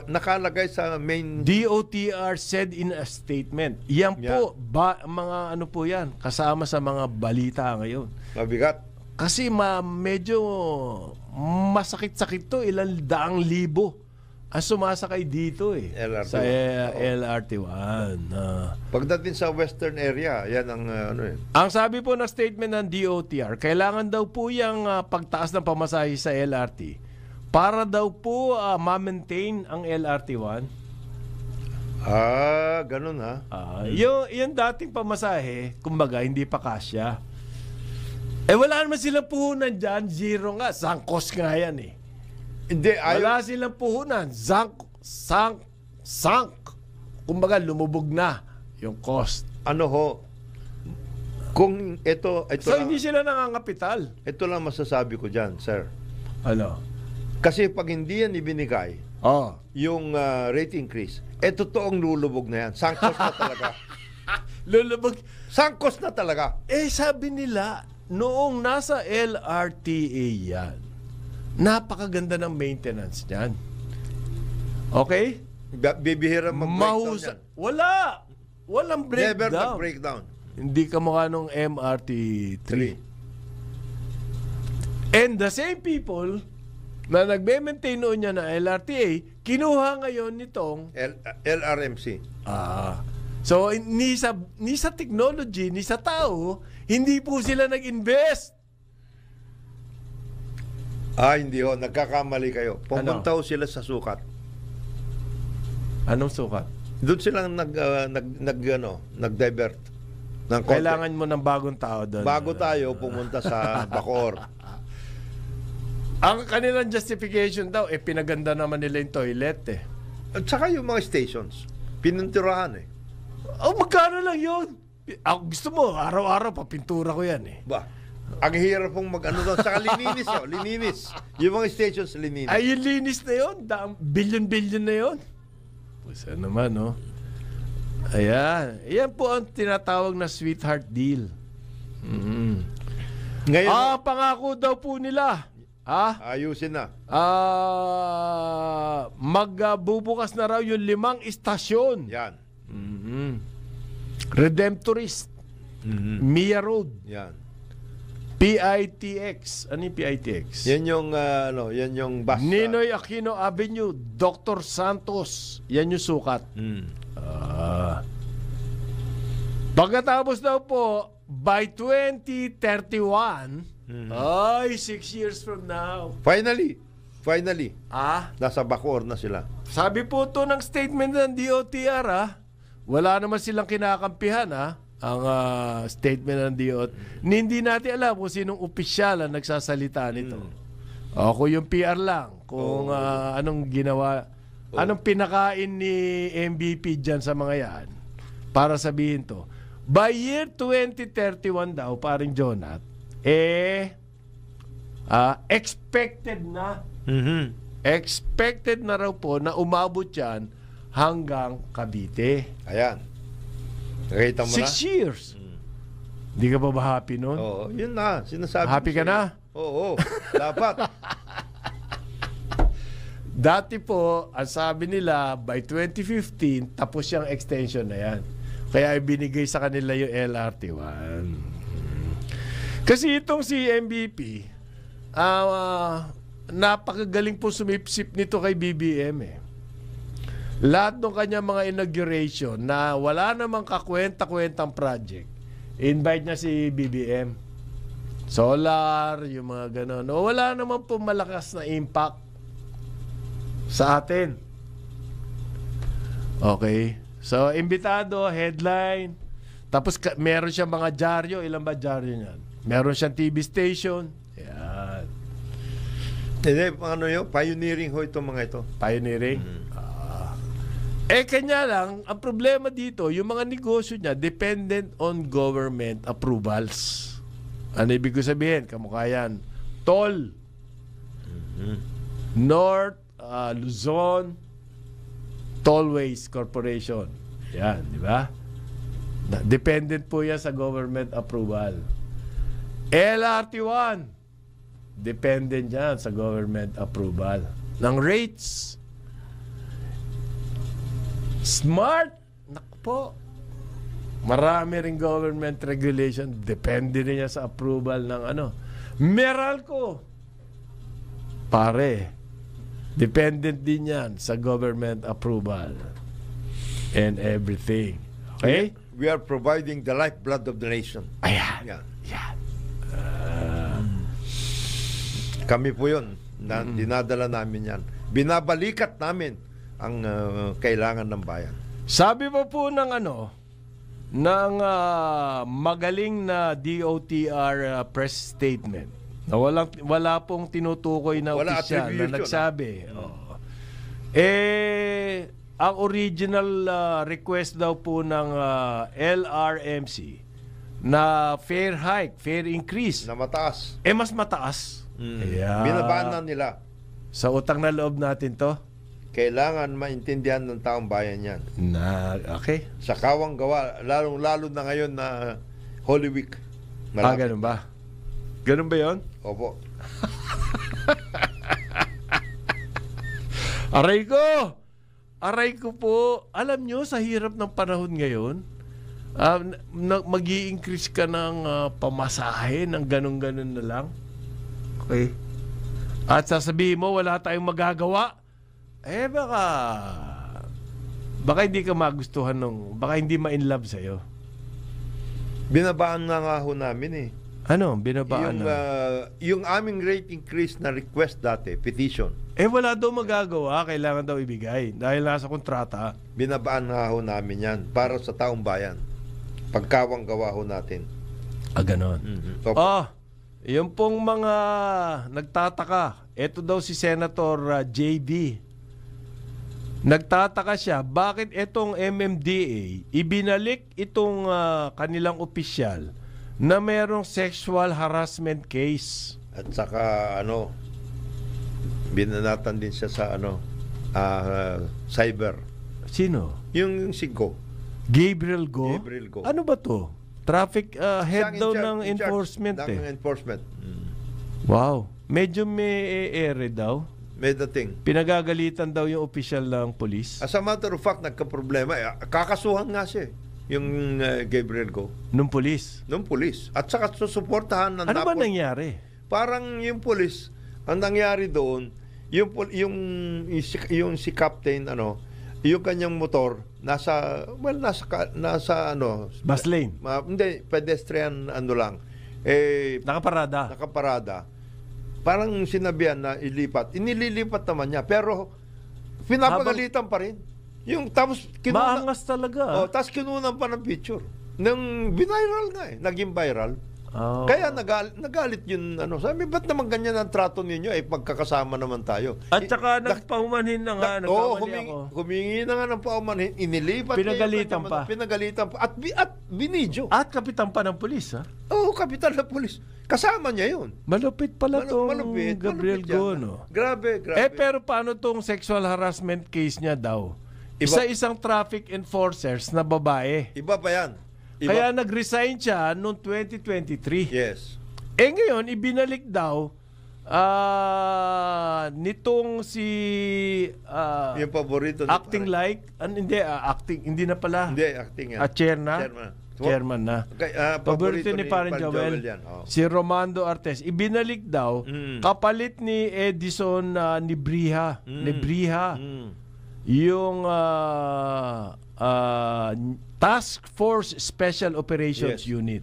Nakalagay sa main... DOTR said in a statement. Yan po, mga ano po yan. Kasama sa mga balita ngayon. Mabigat. Kasi medyo masakit-sakit to. Ilang daang libo ang sumasakay dito LRT1. sa LRT1. Pagdating sa western area, yan ang Ang sabi po ng statement ng DOTR, kailangan daw po yung pagtaas ng pamasahe sa LRT para daw po ma-maintain ang LRT1. Ganun ha. Yung dating pamasahe, kumbaga, hindi pa kasya. Wala naman silang puhunan dyan. Zero nga. Sangkos nga yan eh. Hindi, wala silang puhunan. Sank. Kumbaga, lumubog na yung cost. Kung ito So, lang, hindi sila nangangapital. ito lang masasabi ko diyan, sir. Ano? Kasi pag hindi yan ibinigay, Oh. yung rate increase, totoong lulubog na yan. Sangkos na talaga. Lulubog. Sangkos na talaga. Sabi nila, noong nasa LRTA yan, napakaganda ng maintenance niyan. Okay? Bibihira mag-breakdown yan. Wala. Walang breakdown. Never mag-breakdown. Hindi ka mukha nung MRT3. And the same people na nagme-maintain noon niya na LRTA, kinuha ngayon nitong LRMC. So, ni sa technology, ni sa tao, hindi po sila nag-invest. Hindi ho. Nagkakamali kayo. Pumunta ho sila sa sukat. Anong sukat? Doon silang nag-divert. Ng konti. Kailangan mo ng bagong tao doon. Bago tayo pumunta sa Bacoor. Ang kanilang justification daw, pinaganda naman nila yung toilet eh. At saka yung mga stations. Pininturahan eh. Magkano lang yun? Ako gusto mo, araw-araw papintura ko yan eh. Ba? Ang hirap pong mag-ano doon. Saka lininis yun. Lininis. Yung mga stations, lininis. Ay, yung linis na yun. Billion-billion na yun. Pusa naman, no? Ayan. Ayan po ang tinatawag na sweetheart deal. Ngayon, Pangako daw po nila. ayusin na. Magbubukas na raw yung 5 istasyon. Yan. Redemptorist. Mia Road. Yan. PITX. Ano yung PITX? Yan yung, yan yung bus. Ninoy Aquino Avenue, Dr. Santos. Yan yung sukat. Pagkatapos daw po, by 2031, ay, 6 years from now. Finally. Nasa Bacoor na sila. Sabi po to ng statement ng DOTR, wala naman silang kinakampihan, ang statement ng DOT. Hindi natin alam kung sinong opisyal ang nagsasalita nito. O kung yung PR lang, kung anong ginawa, anong pinakain ni MVP dyan sa mga yan para sabihin to. By year 2031 daw, paring Jonat, expected na. Expected na raw po na umabot yan hanggang Cavite. Ayan. Nakita mo 6 na? years. Hindi ka pa ba happy nun? Oo, yun na. Sinasabi Happy ko ka sa'yo. na? Oo, dapat. Dati po, ang sabi nila, by 2015, tapos yung extension na yan. Kaya ibinigay sa kanila yung LRT1. Kasi itong si MVP, napakagaling po sumipsip nito kay BBM eh. Lahat ng kanya mga inauguration na wala namang kakwenta-kwentang project, invite niya si BBM. Solar, yung mga gano'n. Wala naman po malakas na impact sa atin. Okay. So, imbitado, headline. Tapos meron siyang mga dyaryo. Ilan ba dyaryo niyan? Meron siyang TV station. Yan. Hindi, ano yun? Pioneering ho itong mga ito. Pioneering. Kanya lang, ang problema dito, yung mga negosyo niya, dependent on government approvals. Ano ibig ko sabihin? Kamukha yan. Toll. North, Luzon, Tollways Corporation. Yan, di ba? Dependent po yan sa government approval. LRT1, dependent yan sa government approval. Ng rates. Smart, naku po. Marami ring government regulation. Depende rin yan sa approval ng ano. Meralco. Pare, dependent din yan sa government approval. And everything. Okay? We are providing the lifeblood of the nation. Ayan. Yan. Yan. Kami po yun. Dinadala namin yan. Binabalikat namin ang kailangan ng bayan. Sabi pa po ng magaling na DOTR press statement na wala pong tinutukoy na opisyal na nagsabi. Ang original request daw po ng LRMC na fare hike, fare increase. Na mataas. Mas mataas. Ayan. Binabaan na nila. Sa utang na loob natin to. Kailangan maintindihan ng taong bayan yan. Okay. Sa kawang gawa, lalo na ngayon na Holy Week. Ganun ba? Ganun ba yun? Opo. Aray ko po. Alam nyo, sa hirap ng panahon ngayon, mag-i-increase ka ng pamasahe ng ganun-ganun na lang. Okay. At sasabihin mo, wala tayong magagawa. Baka hindi ka magustuhan baka hindi ma-inlove sa'yo. Binabaan na nga ho namin eh. Ano? Binabaan yung aming rate increase na request dati, petition. Wala daw magagawa. Kailangan daw ibigay. Dahil nasa kontrata. Binabaan na ho namin yan para sa taong bayan. Pagkawang gawa ho natin. Ganon. Opo. Yung pong mga nagtataka. Ito daw si Senator JB. Nagtataka siya, bakit itong MMDA ibinalik itong kanilang opisyal na merong sexual harassment case. At saka binanatan din siya sa cyber. Sino? Yung si Go. Gabriel Go? Gabriel Go. Ano ba to? Traffic head daw ng enforcement enforcement. Wow. Medyo may ere daw. May dating. Pinagagalitan daw yung opisyal ng polis. As a matter of fact, nagka-problema. Kakasuhan nga siya yung Gabriel Go. Nung polis? Nung polis. At saka susuportahan ng Ano ba nangyari? Parang yung polis, ang nangyari doon, yung si Captain, yung kanyang motor, nasa bus lane? Hindi, pedestrian lang. Nakaparada. Parang sinabihan na ilipat. Inililipat naman niya. Pero, pinapagalitan pa rin. Tapos, maangas talaga. Tapos kinunan pa ng picture. Nang biniral nga naging viral. Oh. Kaya nagalit yun. Sabi, ba't naman ganyan ang trato ninyo? Pagkakasama naman tayo. At saka nagpahumanhin na nga. Humingi na nga ng paumanhin. Inilipat. Pinagalitan pa. At binidyo. At kapitan pa ng polis, ha? Oo, kapitan ng polis. Kasama niya yun. Malupit pala tong Gabriel Go, no? Grabe. Pero paano tong sexual harassment case niya daw? Isa-isang traffic enforcers na babae. Iba pa yan. Kaya nag-resign siya noong 2023. Yes. Ngayon, ibinalik daw nitong si yung paborito acting hindi na pala. Hindi, acting yan. Chairman na. Paborito ni Parang Joel. Si Romando Artes. Ibinalik daw kapalit ni Edison Nibriha. Yung Task Force Special Operations Unit.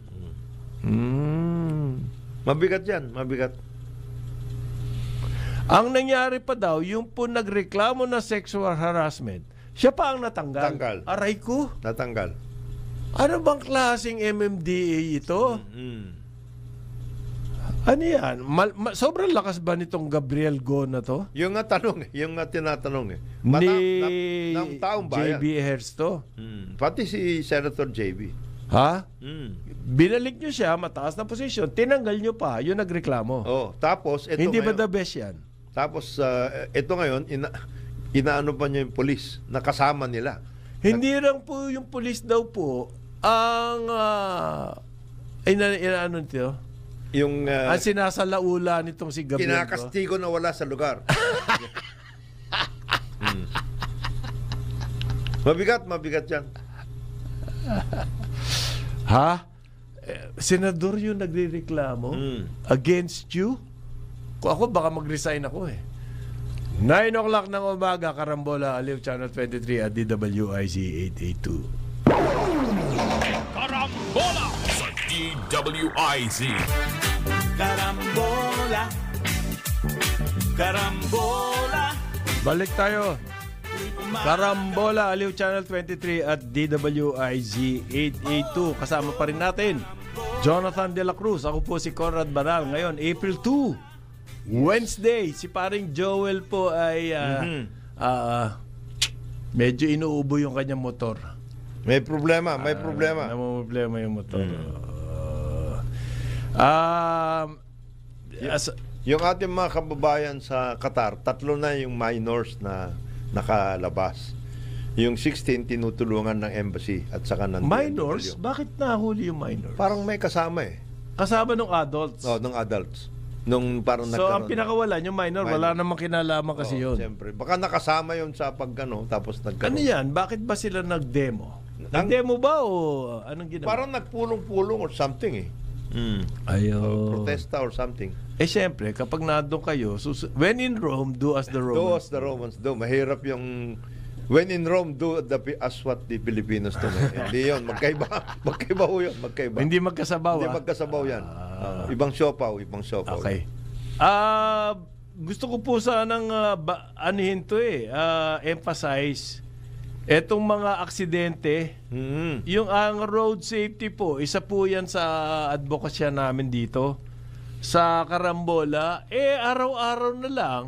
Mabigat yan, mabigat. Ang nangyari pa daw, yung po nagreklamo na sexual harassment, siya pa ang natanggal. Aray ko. Natanggal. Ano bang klaseng MMDA ito? Ano yan? Sobrang lakas ba nitong Gabriel Go na to? Yung nga tinatanong ng taong bayan. JB Ejersto. Pati si Senator JB. Ha? Binalik nyo siya, mataas na posisyon, tinanggal nyo pa, yung nagreklamo. Tapos, hindi ba the best yan? Tapos, ito ngayon, inaano pa niya yung polis, nakasama nila. Hindi lang po yung polis daw po, ang, inaano nito? Yung ang sinasalaula nitong si Gabriel. Kinakastigo na wala sa lugar. Mabigat yan. Ha? Senador yung nagrereklamo against you? Ako baka mag-resign ako 9 o'clock ng umaga, Karambola, Aliw Channel 23 at DWIZ 882. Karambola sa DWIZ. Karambola. Balik tayo. Karambola, Aliw Channel 23 at DWIZ 882. Kasama pa rin natin Jonathan De La Cruz. Ako po si Conrad Baral. Ngayon, April 2, Wednesday. Si paring Joel po ay medyo inuubo yung kanyang motor. May problema. Namumblema yung motor. Yung ating mga kababayan sa Qatar, 3 na yung minors na nakalabas. Yung 16 tinutulungan ng embassy at saka ng minors? DMW. Bakit nahuli yung minors? Parang may kasama eh. Kasama ng adults. Ng adults. Nung parang So, ang pinakawalan, yung minor, wala namang kinalaman kasi yun. Siyempre. Baka nakasama yun sa tapos Ano yan? Bakit ba sila nag-demo? Nag-demo ba o anong ginawa? Parang nagpulong-pulong or something eh. Protesta or something. Siyempre, kapag nandun kayo, when in Rome, do as the Romans. Do as the Romans do. Mahirap yung when in Rome, do as what the Filipinos do. Hindi yun. Magkaiba ho yun. Magkaiba. Hindi magkasabaw. Hindi magkasabaw yan. Ibang siopaw. Okay. Gusto ko po sanang anihin to emphasize etong mga aksidente. Yung ang road safety po, isa po yan sa advokasya namin dito sa Carambola. Araw-araw na lang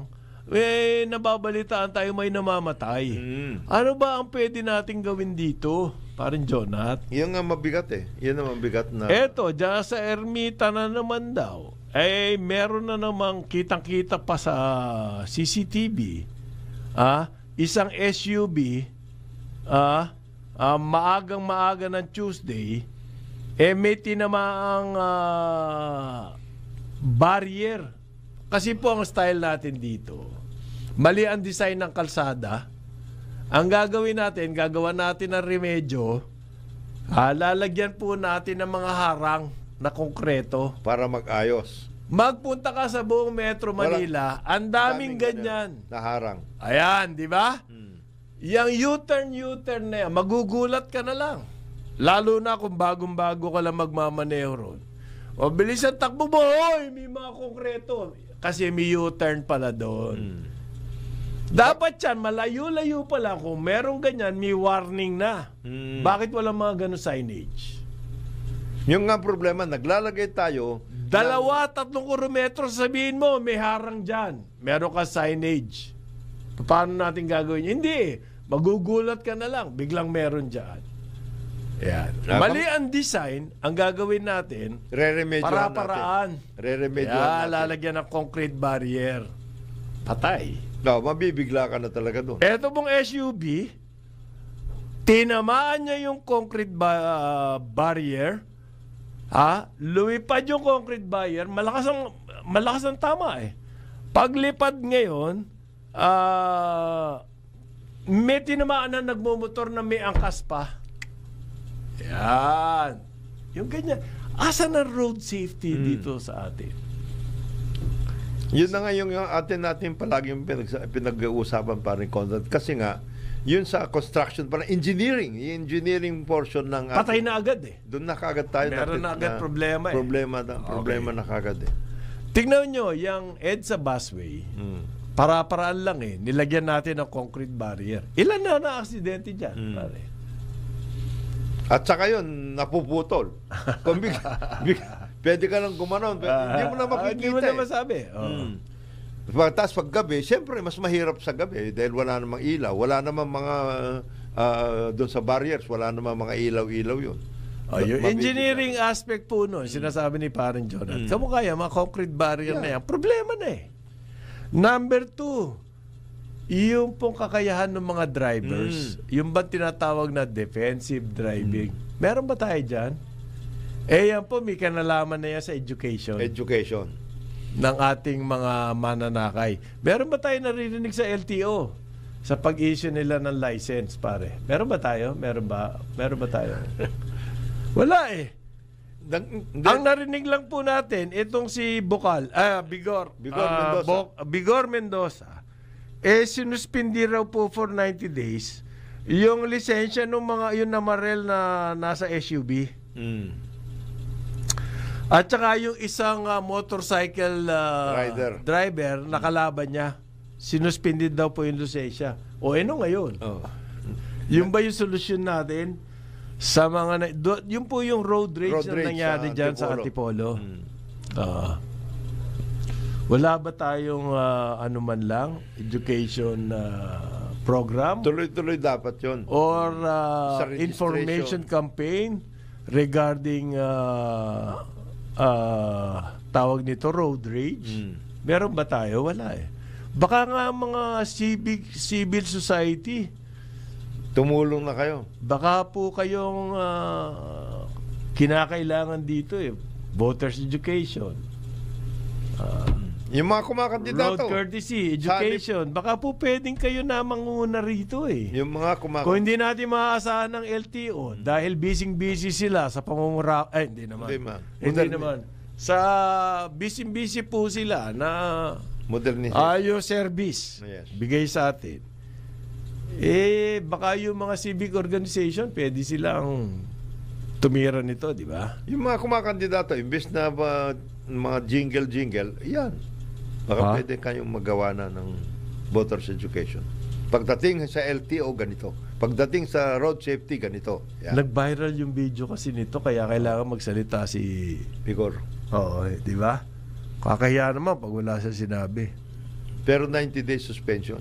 nababalitaan tayo may namamatay. Ano ba ang pwede nating gawin dito? Parang Jonat. Yan ang mabigat eh. Yan ang mabigat na. Eto, dyan sa Ermita na naman daw, meron na namang kitang-kita pa sa CCTV. Isang SUV, maagang-maaga ng Tuesday, may tinamaang barrier. Kasi po ang style natin dito, mali ang design ng kalsada. Ang gagawin natin, gagawa natin ng remedyo, lalagyan po natin ng mga harang na konkreto. Para mag-ayos. Magpunta ka sa buong Metro Manila, ang daming ganyan. Naharang. Ayan, di ba? Yang U-turn na yan, magugulat ka na lang. Lalo na kung bagong-bago ka lang magmamaneho ron. O bilisan takbo mo, hoy, may mga konkreto. Kasi may U-turn pala doon. Dapat yan, malayo-layo pa lang. Kung merong ganyan, may warning na. Bakit walang mga ganun signage? Yung nga problema, naglalagay tayo 2-3 kilometro, sabihin mo, may harang dyan. Meron ka signage. Paano natin gagawin? Hindi. Magugulat ka na lang. Biglang meron dyan. Yan. Mali ang design, ang gagawin natin, para-paraan. Re-remedyoan natin. Lalagyan ng concrete barrier. Patay. No, mabibigla ka na talaga doon. Eto pong SUV, tinamaan niya yung concrete barrier. Lumipad yung concrete barrier. Malakas ang tama eh. Paglipad ngayon, may tinamaan na nagmumotor na may angkas pa. Yan. Yung ganyan. Asan ang road safety dito sa atin? Yun na nga yung natin palaging pinag-uusapan pa rin, Conrad. Kasi nga, yun sa construction, parang engineering. Yung engineering portion ng patay na agad eh. Doon na kagad tayo. Meron na agad problema eh. Problema na kagad eh. Tignan nyo, yung EDSA busway, para-paraan lang eh. Nilagyan natin ng concrete barrier. Ilan na aksidente dyan, pare? At saka yun, napuputol. Kung pwede ka lang gumanon, hindi mo na makikita. Hindi mo na masabi. Tapos pag gabi, siyempre mas mahirap sa gabi dahil wala namang ilaw. Wala namang mga doon sa barriers, wala namang mga ilaw-ilaw yun. Yung engineering aspect po nun, sinasabi ni Parang Jonathan, kamukaya, mga concrete barrier na yan, problema na eh. Number 2, yung pong kakayahan ng mga drivers, yung ba tinatawag na defensive driving, meron ba tayo dyan? Yan po, may kanalaman na yan sa education ng ating mga mananakay. Meron ba tayo naririnig sa LTO sa pag-issue nila ng license, pare? Meron ba tayo? Meron ba tayo? Wala eh. Ang narinig lang po natin, itong si Bigor Mendoza, sinuspindi raw po for 90 days yung lisensya ng mga yung namarel na nasa SUV. At saka yung isang motorcycle driver, nakalaban niya, sinuspindi daw po yung lisensya. Ano ngayon? Yung ba yung solusyon natin sa mga yun po yung road rage na nangyari dyan sa Antipolo. Wala ba tayong ano man lang education program? Tuloy-tuloy dapat yun. Or information campaign regarding tawag nito, road rage. Meron ba tayo? Wala eh. Baka nga mga civil society, Tumulong na kayo. baka po kayong kinakailangan dito eh. Voters education, Yung mga road kumakandidato. courtesy, education. Baka po pwedeng kayo na manguna rito eh. Yung mga Kung hindi natin maaasahan ng LTO dahil busy sila sa pangungura... Ay, hindi naman. Hindi, ma'am. Hindi naman. Sa busy po sila na Modernization. yung service Yes. bigay sa atin. Baka yung mga civic organization, pwede silang tumira nito, di ba? Yung mga kumakandidato, imbes na mga jingle, yan. Baka pwede kayong magawa na ng voters education. Pagdating sa LTO, ganito. Pagdating sa road safety, ganito. Yan. Nag-viral yung video kasi nito, kaya kailangan magsalita si... Vigor. Oo, di ba? Kakahiya naman pag wala siya sinabi. Pero 90 days suspension.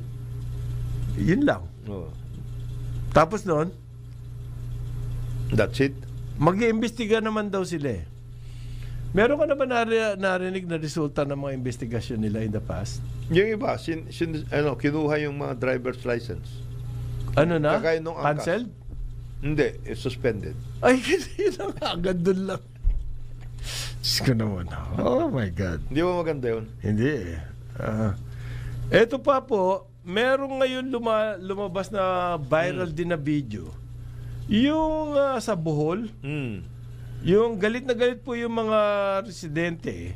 Yun lang. Oh. Tapos noon, That's it. mag-iimbestiga naman daw sila eh. Meron ka na ba narinig na resulta ng mga investigasyon nila in the past? Yung iba, kinuha yung mga driver's license. Ano na? Kagaya nung angkas. Cancelled? Hindi, suspended. Ay, yun lang. Agad doon lang. Diyos ko naman. Oh my God. Hindi ba maganda yun? Hindi eh. Eto pa po, meron ngayon lumabas na viral din na video. Yung sa Bohol, yung galit na galit po yung mga residente.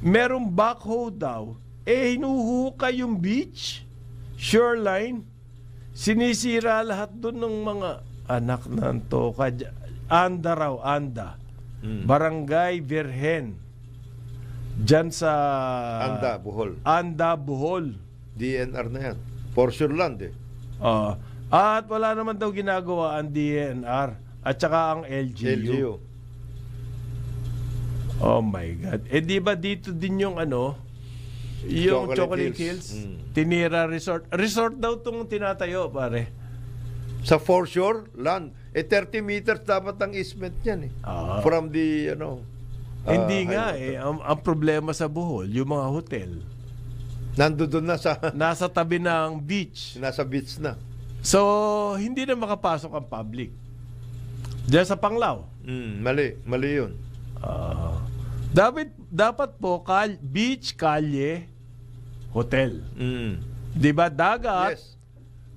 Merong backhoe daw. Hinuhukay yung beach, shoreline. Sinisira lahat doon ng mga anak ng toka. Anda raw, Anda. Barangay Virgen. Diyan sa Anda, Bohol. Anda, Bohol. DNR na yan. For sure land eh. At wala naman daw ginagawa ang DNR at saka ang LGU. Oh my God. Di ba dito din yung yung Chocolate Hills? Tinira Resort. Resort daw itong tinatayo, pare. Sa foreshore land, 30 meters dapat ang easement niyan eh. From the, Hindi nga eh. Ang problema sa Bohol, yung mga hotel, nandoon na sa nasa tabi ng beach. nasa beach na. So, hindi na makapasok ang public. Diyan sa Panglao. Mali yun. Dapat po beach, kalye, hotel. Di ba? Yes.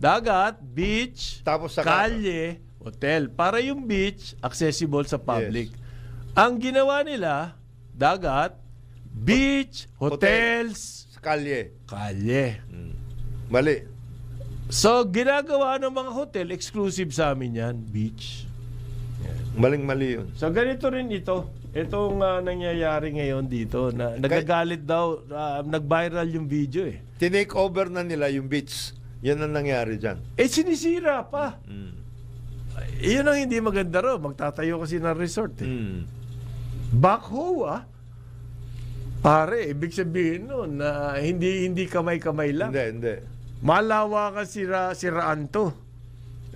Dagat, beach, Tapos sa kalye, hotel. Para yung beach, accessible sa public. Ang ginawa nila, dagat, beach, hotels, sa kalye. kalye. Mali. So, ginagawa ng mga hotel, exclusive sa amin yan, beach. Maling-mali yun. So, ganito rin ito. Itong nangyayari ngayon dito, na nagagalit daw, nag-viral yung video eh. Tinake over na nila yung beach. Yan ang nangyari dyan. Sinisira pa. Iyon ang hindi maganda raw. Magtatayo kasi ng resort eh. Backhoe Pare, ibig sabihin nun na hindi kamay-kamay lang. Hindi. Malawakan siraan to.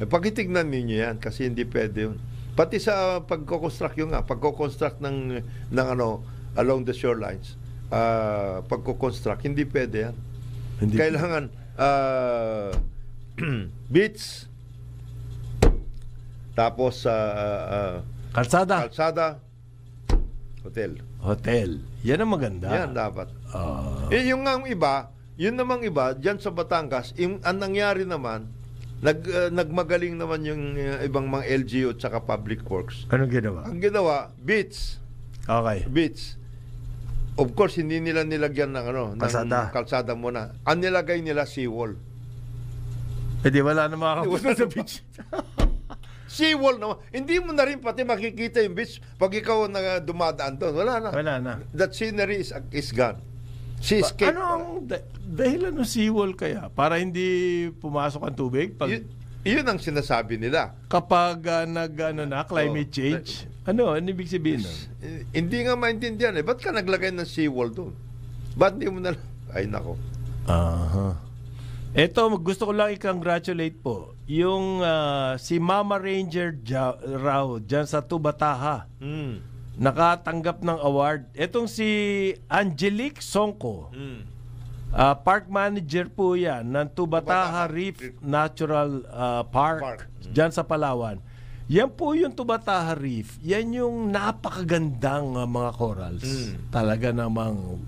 Pakitignan ninyo yan kasi hindi pwede yun. Pati sa pagko-construct ng along the shorelines, pagko-construct, hindi pwede yan. Kailangan beach, tapos kalsada, hotel. Yan ang maganda. Yan dapat. Yung iba, yun namang iba, dyan sa Batangas, ang nangyari naman, nagmagaling naman yung ibang mga LGU at saka Public Works. Anong ginawa? Ang ginawa, beach. Okay. Beach. Of course, hindi nila nilagyan ng kalsada muna. Ang nilagay nila, seawall. Di wala na makakapunta sa beach. Seawall naman. Hindi mo na rin pati makikita yung beach pag ikaw na dumadaan doon. Wala na. That scenery is gone. Seascape. Ano ang dahilan ng seawall kaya? Para hindi pumasok ang tubig? Yun ang sinasabi nila. Kapag climate change? Ano ibig sabihin nun? Hindi nga maintindihan eh. Ba't ka naglagay ng seawall doon? Ba't di mo na... Ay, nako. Ito, gusto ko lang i-congratulate po. Yung si Mama Ranger raw dyan sa Tubataha. nakatanggap ng award. Etong si Angelique Songko, park manager po yan ng Tubataha Reef Natural Park dyan sa Palawan. Yan po yung Tubataha Reef. Yan yung napakagandang mga corals. Talaga namang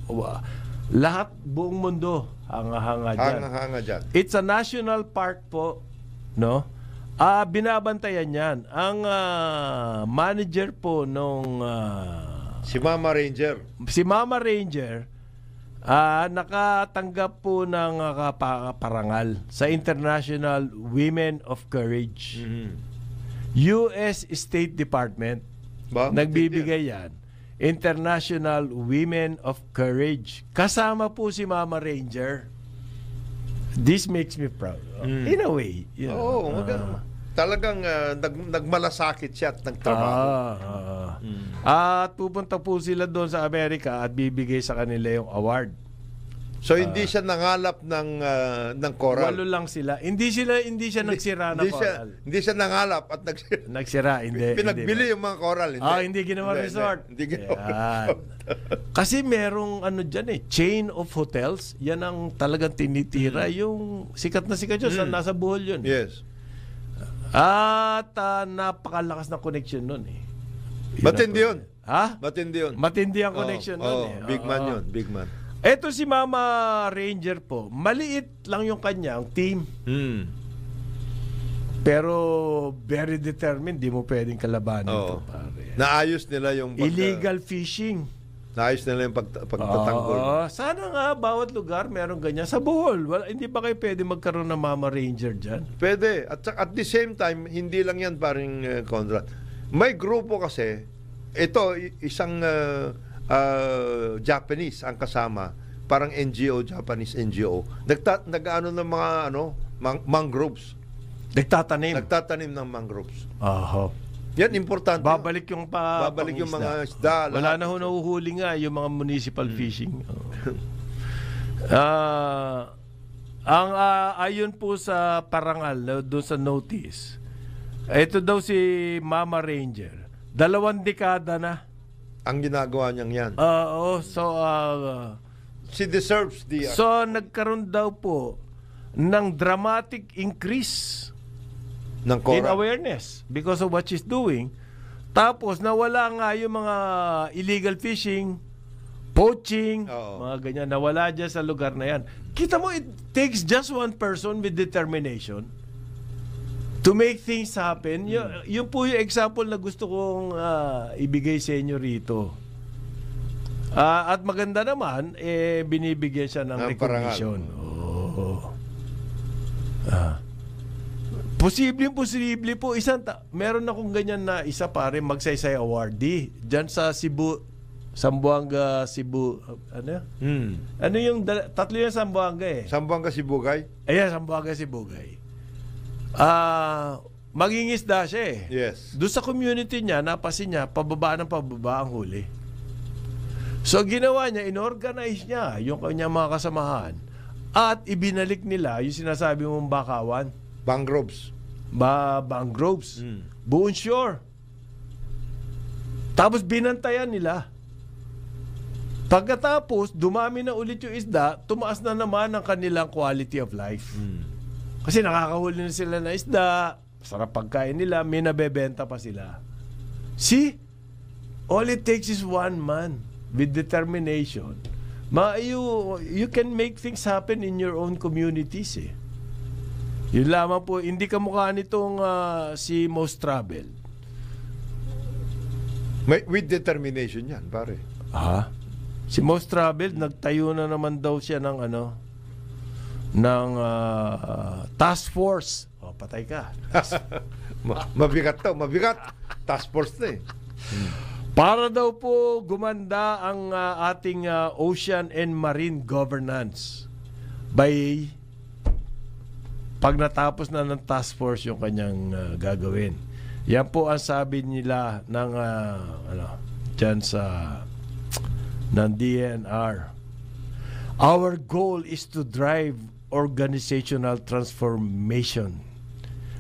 lahat, buong mundo hanga-hanga dyan. Hanga-hanga dyan. It's a national park po, no? Binabantayan yan. Ang manager po nung Si Mama Ranger. nakatanggap po ng parangal sa International Women of Courage. US State Department. Ba? Nagbibigay yan. International Women of Courage. Kasama po si Mama Ranger. This makes me proud. In a way. You know, talagang nagmalasakit siya at nagtrabaho. At pupunta po sila doon sa Amerika at bibigay sa kanila yung award. So hindi siya nangalap ng coral. 8 lang sila. Hindi siya nagsira ng coral. Hindi siya nangalap at Nagsira, hindi. Pinagbili yung mga coral. Hindi ginawa resort. Hindi ginawa resort. Kasi merong dyan chain of hotels. Yan ang talagang tinitira. Yung sikat na sikat yun. Nasa Bohol yun. Yes. At napakalakas na connection nun eh. Matindi yun. Ha? Matindi yun. Matindi ang connection nun eh. Big man yun. Big man. Eto si Mama Ranger po, maliit lang yung kanyang team. Pero very determined, di mo pwedeng kalabanin to, pare. Naayos nila yung illegal fishing. Naayos nila yung pagtatanggol. Sana nga bawat lugar meron ganyan. Sa Bohol, hindi ba kayo pwede magkaroon ng Mama Ranger dyan? Pwede. At the same time, hindi lang yan paring Conrad. May grupo kasi, ito isang Japanese ang kasama, parang NGO, Japanese NGO. Nag-ano ng mga mangroves. Nagtatanim ng mangroves. Yan importante. Babalik yung mga isda. Wala na ho nahuhuli nga yung mga municipal fishing. Ayon po sa parangal doon sa notice, ito daw si Mama Ranger, 2 dekada na ang ginagawa niyang yan. She deserves the... So, nagkaroon daw po ng dramatic increase in awareness because of what she's doing. Tapos, nawala nga yung mga illegal fishing, poaching, mga ganyan. Nawala dyan sa lugar na yan. Kita mo, it takes just one person with determination to make things happen. Yun po yung example na gusto kong ibigay sa inyo rito. At maganda naman, binibigyan siya ng recognition. Posible po. Meron akong ganyan na isa pare, magsaysay awardee. Diyan sa Cebu, Zamboanga, Cebu. Ano yung tatlo yung Zamboanga eh? Zamboanga, Sibugay? Ayan, Zamboanga, Sibugay. Mangingisda siya eh. Yes. Doon sa community niya, napasin niya, pababa ang huli. So, ginawa niya, inorganize niya yung kanyang mga kasamahan at ibinalik nila yung sinasabi mong bakawan. Mangroves. Mangroves. Buong shore. Tapos, binantayan nila. Pagkatapos, dumami na ulit yung isda, tumaas na naman ang kanilang quality of life. Kasi nakakahuli na sila na isda, sarap pagkain nila, may nabebenta pa sila. See? All it takes is one man with determination. You can make things happen in your own communities eh. Yun lamang po, hindi kamukha nitong si Most Travel. With determination yan, pare. Si Most Travel, nagtayo na naman daw siya ng task force. Patay ka. Mabigat. Task force na eh. Para daw po gumanda ang ating ocean and marine governance by pag natapos na ng task force yung kanyang gagawin. Yan po ang sabi nila ng dyan ng DNR. Our goal is to drive organizational transformation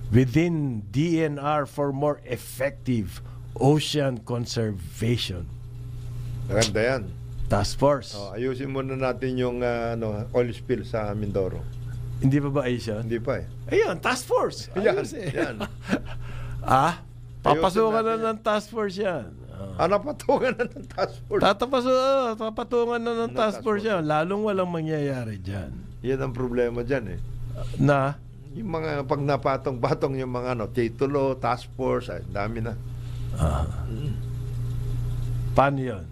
within DNR for more effective Ocean Conservation Maganda yan. Task Force. Ayusin muna natin yung oil spill sa Mindoro. Hindi pa ba ayos yan? Hindi pa eh. Ayun, Task Force. Ayos eh. Yan. Papasukan na ng Task Force yan. Napatungan na ng task force. Papatungan na ng task force yan. Lalong walang mangyayari dyan. Yan ang problema dyan eh. Na? Yung mga pag napatong-patong yung mga titulo, task force, dami na. Paano yun?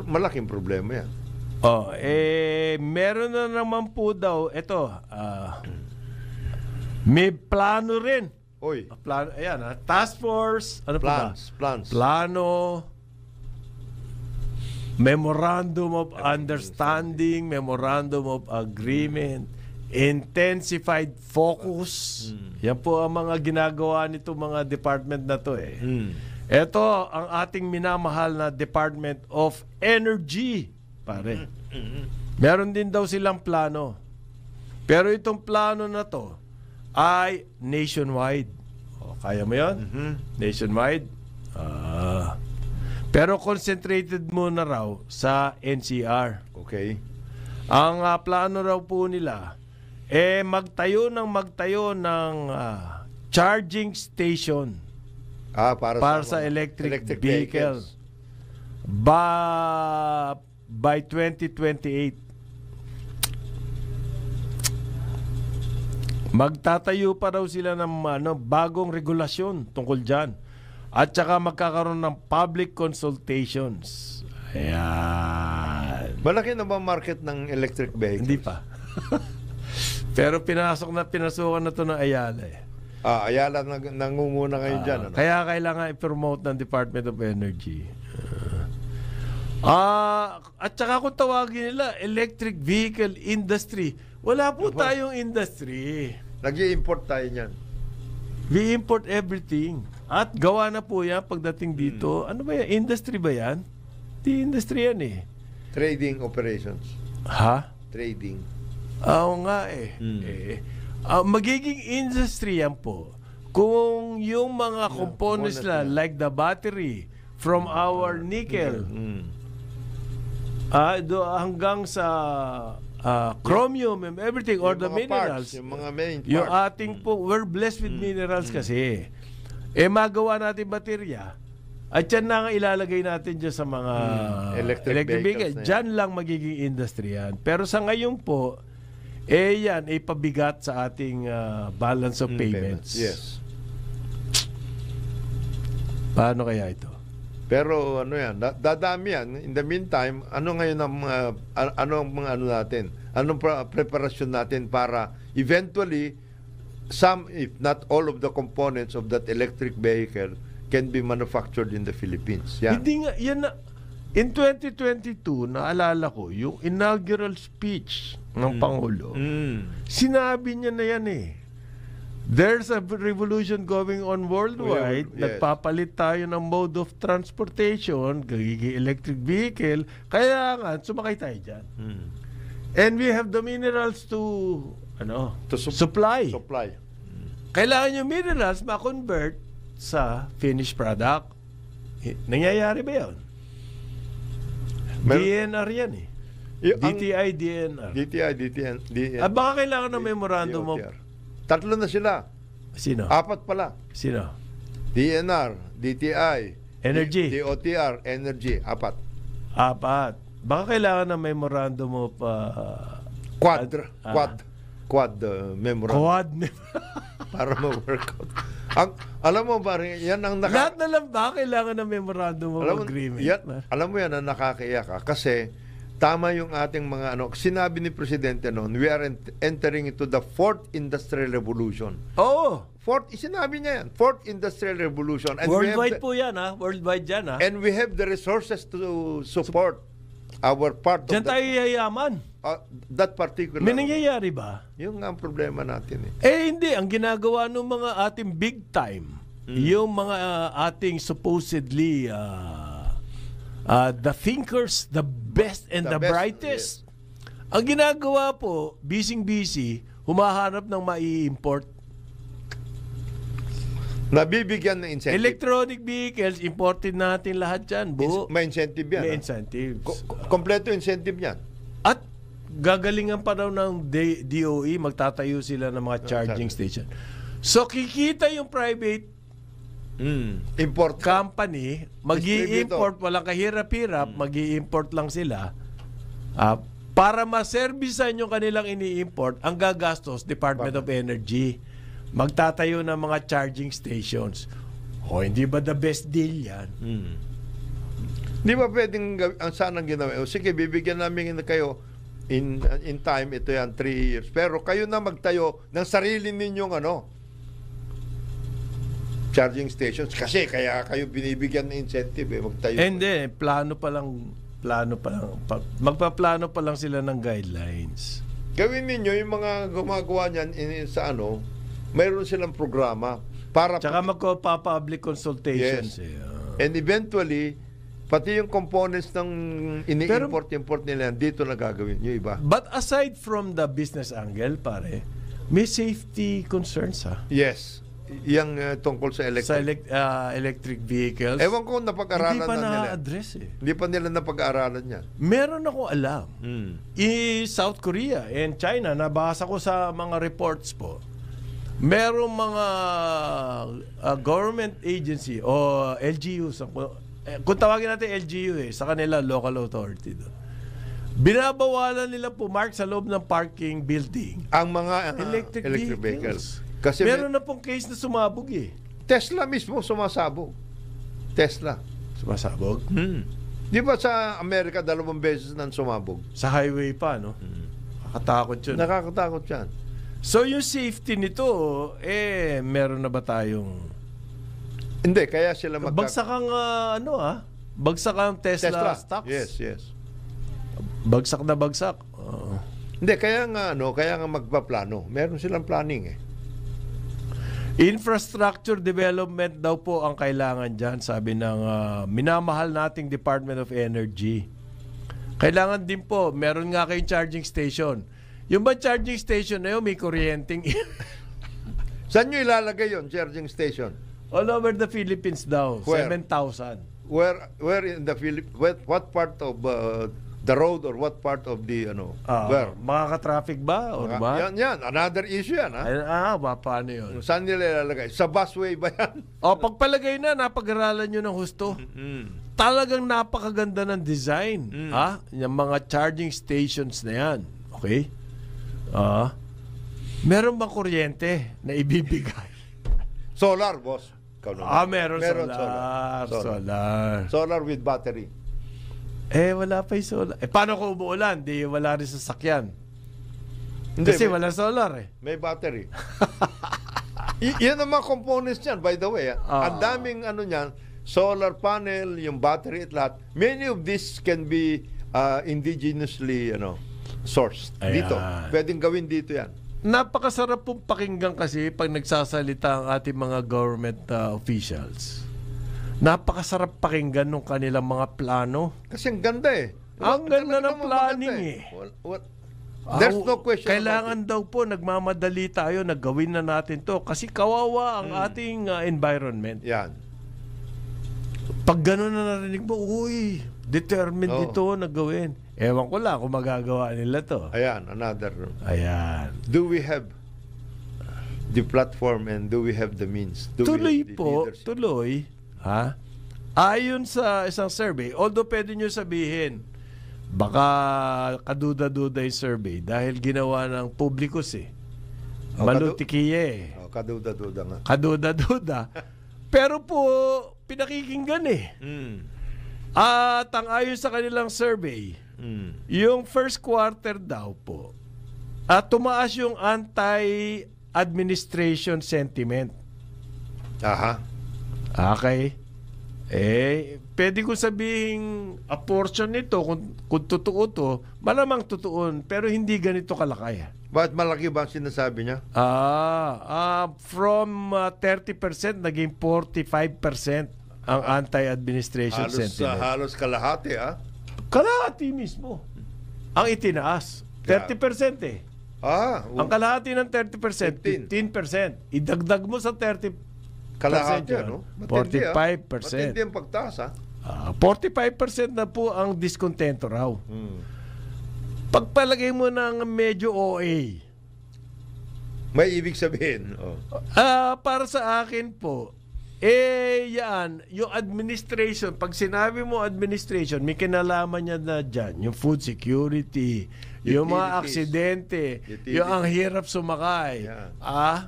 Malaking problema yan. Meron na naman po daw, may plano rin. Oy. Plano, ayan task force, ano plans. Plano, memorandum of understanding, memorandum of agreement, intensified focus. Yan po ang mga ginagawa nito mga department na to eh. Ito ang ating minamahal na Department of Energy, pare. Meron din daw silang plano. Pero itong plano na to ay nationwide. Kaya mo yun? Nationwide? Pero concentrated muna raw sa NCR. Okay. Ang plano raw po nila, magtayo ng charging station para sa electric vehicles. By 2028. Magtatayo pa raw sila ng bagong regulasyon tungkol dyan. At saka magkakaroon ng public consultations. Ayan. Malaki na ba market ng electric vehicles? Hindi pa. Pero pinasukan na to ng Ayala eh. Ayala nangunguna ngayon dyan. Kaya kailangan i-promote ng Department of Energy. At saka kung tawagin nila, electric vehicle industry. Wala po tayong industry. Nag-i-import tayo niyan. We import everything. At gawa na po yan pagdating dito. Ano ba yan? Industry ba yan? Di industry yan eh. Trading operations. Ha? Trading. Oo nga eh. Magiging industry yan po kung yung mga components nila like the battery from our nickel hanggang sa chromium and everything or the minerals parts, yung mga main parts. Yung ating po, we're blessed with minerals kasi magawa natin baterya at yan na nga ilalagay natin dyan sa mga electric vehicles. Dyan lang magiging industry yan. Pero sa ngayon po yan ay pabigat sa ating balance of payments. Yes. Paano kaya ito? Pero dadami yan. In the meantime, ano ngayon ang mga natin? Anong preparasyon natin para eventually some, if not all of the components of that electric vehicle can be manufactured in the Philippines. Yan. Hindi nga, yan na, in 2022, naalala ko, yung inaugural speech ng Pangulo, sinabi niya na yan eh. There's a revolution going on worldwide. Yes. Nagpapalit tayo ng mode of transportation, gagiging electric vehicle. Kaya nga, sumakay tayo dyan. And we have the minerals to supply. Kailangan yung minerals ma-convert sa finished product. Nangyayari ba yun? DNR yan eh. DTI, DNR. DTI. Baka kailangan ng memorandum of... Tatlo na sila. Sino? 4 pala. Sino? DNR, DTI, Energy. DOTR, Energy, 4. Baka kailangan ng memorandum of... Quad memorandum. Para ma-workout. Alam mo ba, yan ang lahat na lang ba kailangan ng memorandum of agreement? Alam mo yan ang nakakaiyak kasi tama yung ating mga sinabi ni Presidente noon, we are entering into the 4th Industrial Revolution. Sinabi niya yan, 4th Industrial Revolution. And worldwide po yan ha? Worldwide yan ha? And we have the resources to support our part Diyan tayo yayaman. That particular. May nangyayari ba? Yung nga ang problema natin hindi. Ang ginagawa ng mga ating big time, yung mga ating supposedly the thinkers, the best and the brightest. Yes. Ang ginagawa po, busy, humahanap ng mai-import. Nabibigyan ng incentive. Electronic vehicles, imported natin lahat yan. Buo. May incentive yan. May incentives. Kompleto incentive yan. At gagalingan pa daw ng DOE, magtatayo sila ng mga charging station. So, kikita yung private Import. company, mag-i-import, walang kahirap-hirap, mag-i-import lang sila. Para maservisan yung kanilang ini-import, ang gagastos, Department of Energy. Magtatayo ng mga charging stations. Hindi ba the best deal yan? Di ba pwedeng ang sanang ginawa? Sige, bibigyan namin kayo in time, ito yan, 3 years. Pero kayo na magtayo ng sarili ninyong charging stations. Kasi kaya kayo binibigyan ng incentive magtayo. Hindi, plano pa lang. Magpaplano pa lang sila ng guidelines. Gawin ninyo yung mga gumagawa niyan sa mayroon silang programa para Tsaka magpa-public consultations. Yes. And eventually, pati yung components ng ini-import nila dito na gagawin yung iba. But aside from the business angle, pare, may safety concerns Yes. Yang tungkol sa electric vehicles. Ewan ko napag-aralan hindi pa na nila. na-address Hindi pa nila napag-aralan yan. Meron ako alam. South Korea and China, nabasa ko sa mga reports po. Merong mga government agency o LGUs. Kung tawagin natin LGU sa kanila local authority doon. Binabawalan nila pumark sa loob ng parking building ang mga electric vehicles. Kasi meron na pong case na sumabog Tesla mismo sumasabog. Tesla. Sumasabog? Di ba sa Amerika 2 beses nang sumabog? Sa highway pa, no? Nakakatakot yun. Nakakatakot yan. So yung safety nito, meron na ba tayong... Hindi, kaya sila bagsak ang bagsak ang Tesla stocks. Yes. Bagsak na bagsak. Hindi, kaya nga magpaplano. Meron silang planning Infrastructure development daw po ang kailangan dyan, sabi ng minamahal nating Department of Energy. Kailangan din po, meron nga kayong charging station. Yung ba charging station na yun, may kuryenteng... Saan nyo ilalagay yon charging station? All over the Philippines daw. 7,000. Where in the Philippines? What part of the road or what part of the where? Makaka-traffic ba? Or ba? Yan. Another issue yan. Paano yun? Saan nila ilalagay? Sa busway ba yan? Pagpalagay na, napag-aralan nyo ng husto. Talagang napakaganda ng design. Yung mga charging stations na yan. Okay? Meron bang kuryente na ibibigay? Solar, boss. Meron solar. Solar with battery. Wala pa yung solar. Paano kung umuulan? Di wala rin sa sakyan. Kasi wala solar May battery. Yan ang mga components niyan, by the way. Ang daming niyan, solar panel, yung battery at lahat. Many of these can be indigenously sourced. Dito. Pwedeng gawin dito yan. Napakasarap pong pakinggan kasi pag nagsasalita ang ating mga government officials. Napakasarap pakinggan ng kanilang mga plano. Kasi ang ganda Ang ganda ng planning There's no question. Kailangan daw po, nagmamadali tayo, naggawin na natin to. Kasi kawawa ang ating environment. Yan. Pag gano'n na narinig mo, determined dito na gawin. Ewan ko lang kung magagawa nila to. Ayan, another. Ayan. Do we have the platform and do we have the means? Tuloy po, tuloy. Ayon sa isang survey, although pwede nyo sabihin, baka kaduda-duda yung survey dahil ginawa ng Publicus Malutikiye. Kaduda-duda nga. Kaduda-duda. Pero po, pinakikinggan At ang ayon sa kanilang survey, yung first quarter daw po, tumaas yung anti-administration sentiment. Okay. Pwede ko sabihin a portion nito kung totoo to, malamang totoo, pero hindi ganito kalaki. Bakit malaki ba ang sinasabi niya? From 30% naging 45% ang anti-administration sentiment. Halos kalahati, Kalahati mismo. Ang itinaas. 30% Ang kalahati ng 30%, 15%. Idagdag mo sa 30%, Kalahati, yun. ano? Matindi, 45%. Matindi ang pagtaas, ha? 45% na po ang diskontento raw. Pagpalagay mo ng medyo OA, May ibig sabihin. Oh. para sa akin po, yan, yung administration, pag sinabi mo administration, may kinalaman niya na dyan, yung food security, yung mga Utilities. aksidente, Utilities. yung ang hirap sumakay, Yeah.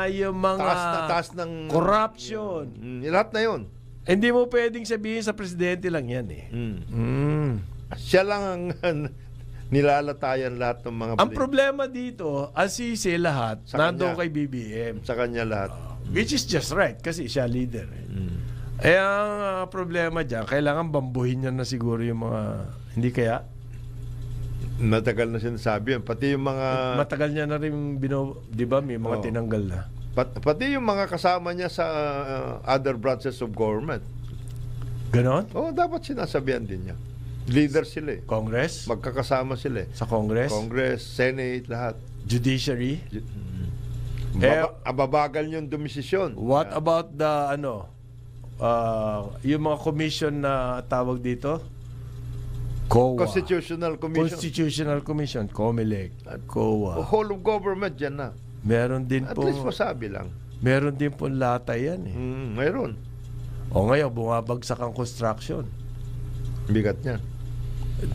yung mga Taas ng corruption. Lahat na yun. Hindi mo pwedeng sabihin sa presidente lang yan eh. Siya lang ang nilalatayan lahat ng mga Ang problema dito, asisi lahat, Sa nandoon kanya. kay BBM. sa kanya lahat. Which is just right, kasi siya leader. Ang problema dyan, kailangan bambuhin niya na siguro yung mga, hindi kaya? Matagal na sinasabi yan. Pati yung mga Matagal niya na rin, di ba, may mga Oo. tinanggal na. pati yung mga kasama niya sa other branches of government. Ganon? Dapat sinasabihan din niya. Leader sila eh. Congress? Magkakasama sila eh. Sa Congress? Congress, Senate, lahat. Judiciary? Ababagal yung dumisisyon. What about the, yung mga commission na tawag dito? COA. Constitutional Commission. Constitutional Commission, COMELEC, COA. Whole of government dyan na. Meron din At po, least masabi lang. meron din po lata yan eh. Mayroon. O ngayon, bumabagsak ang construction. Bigat niyan.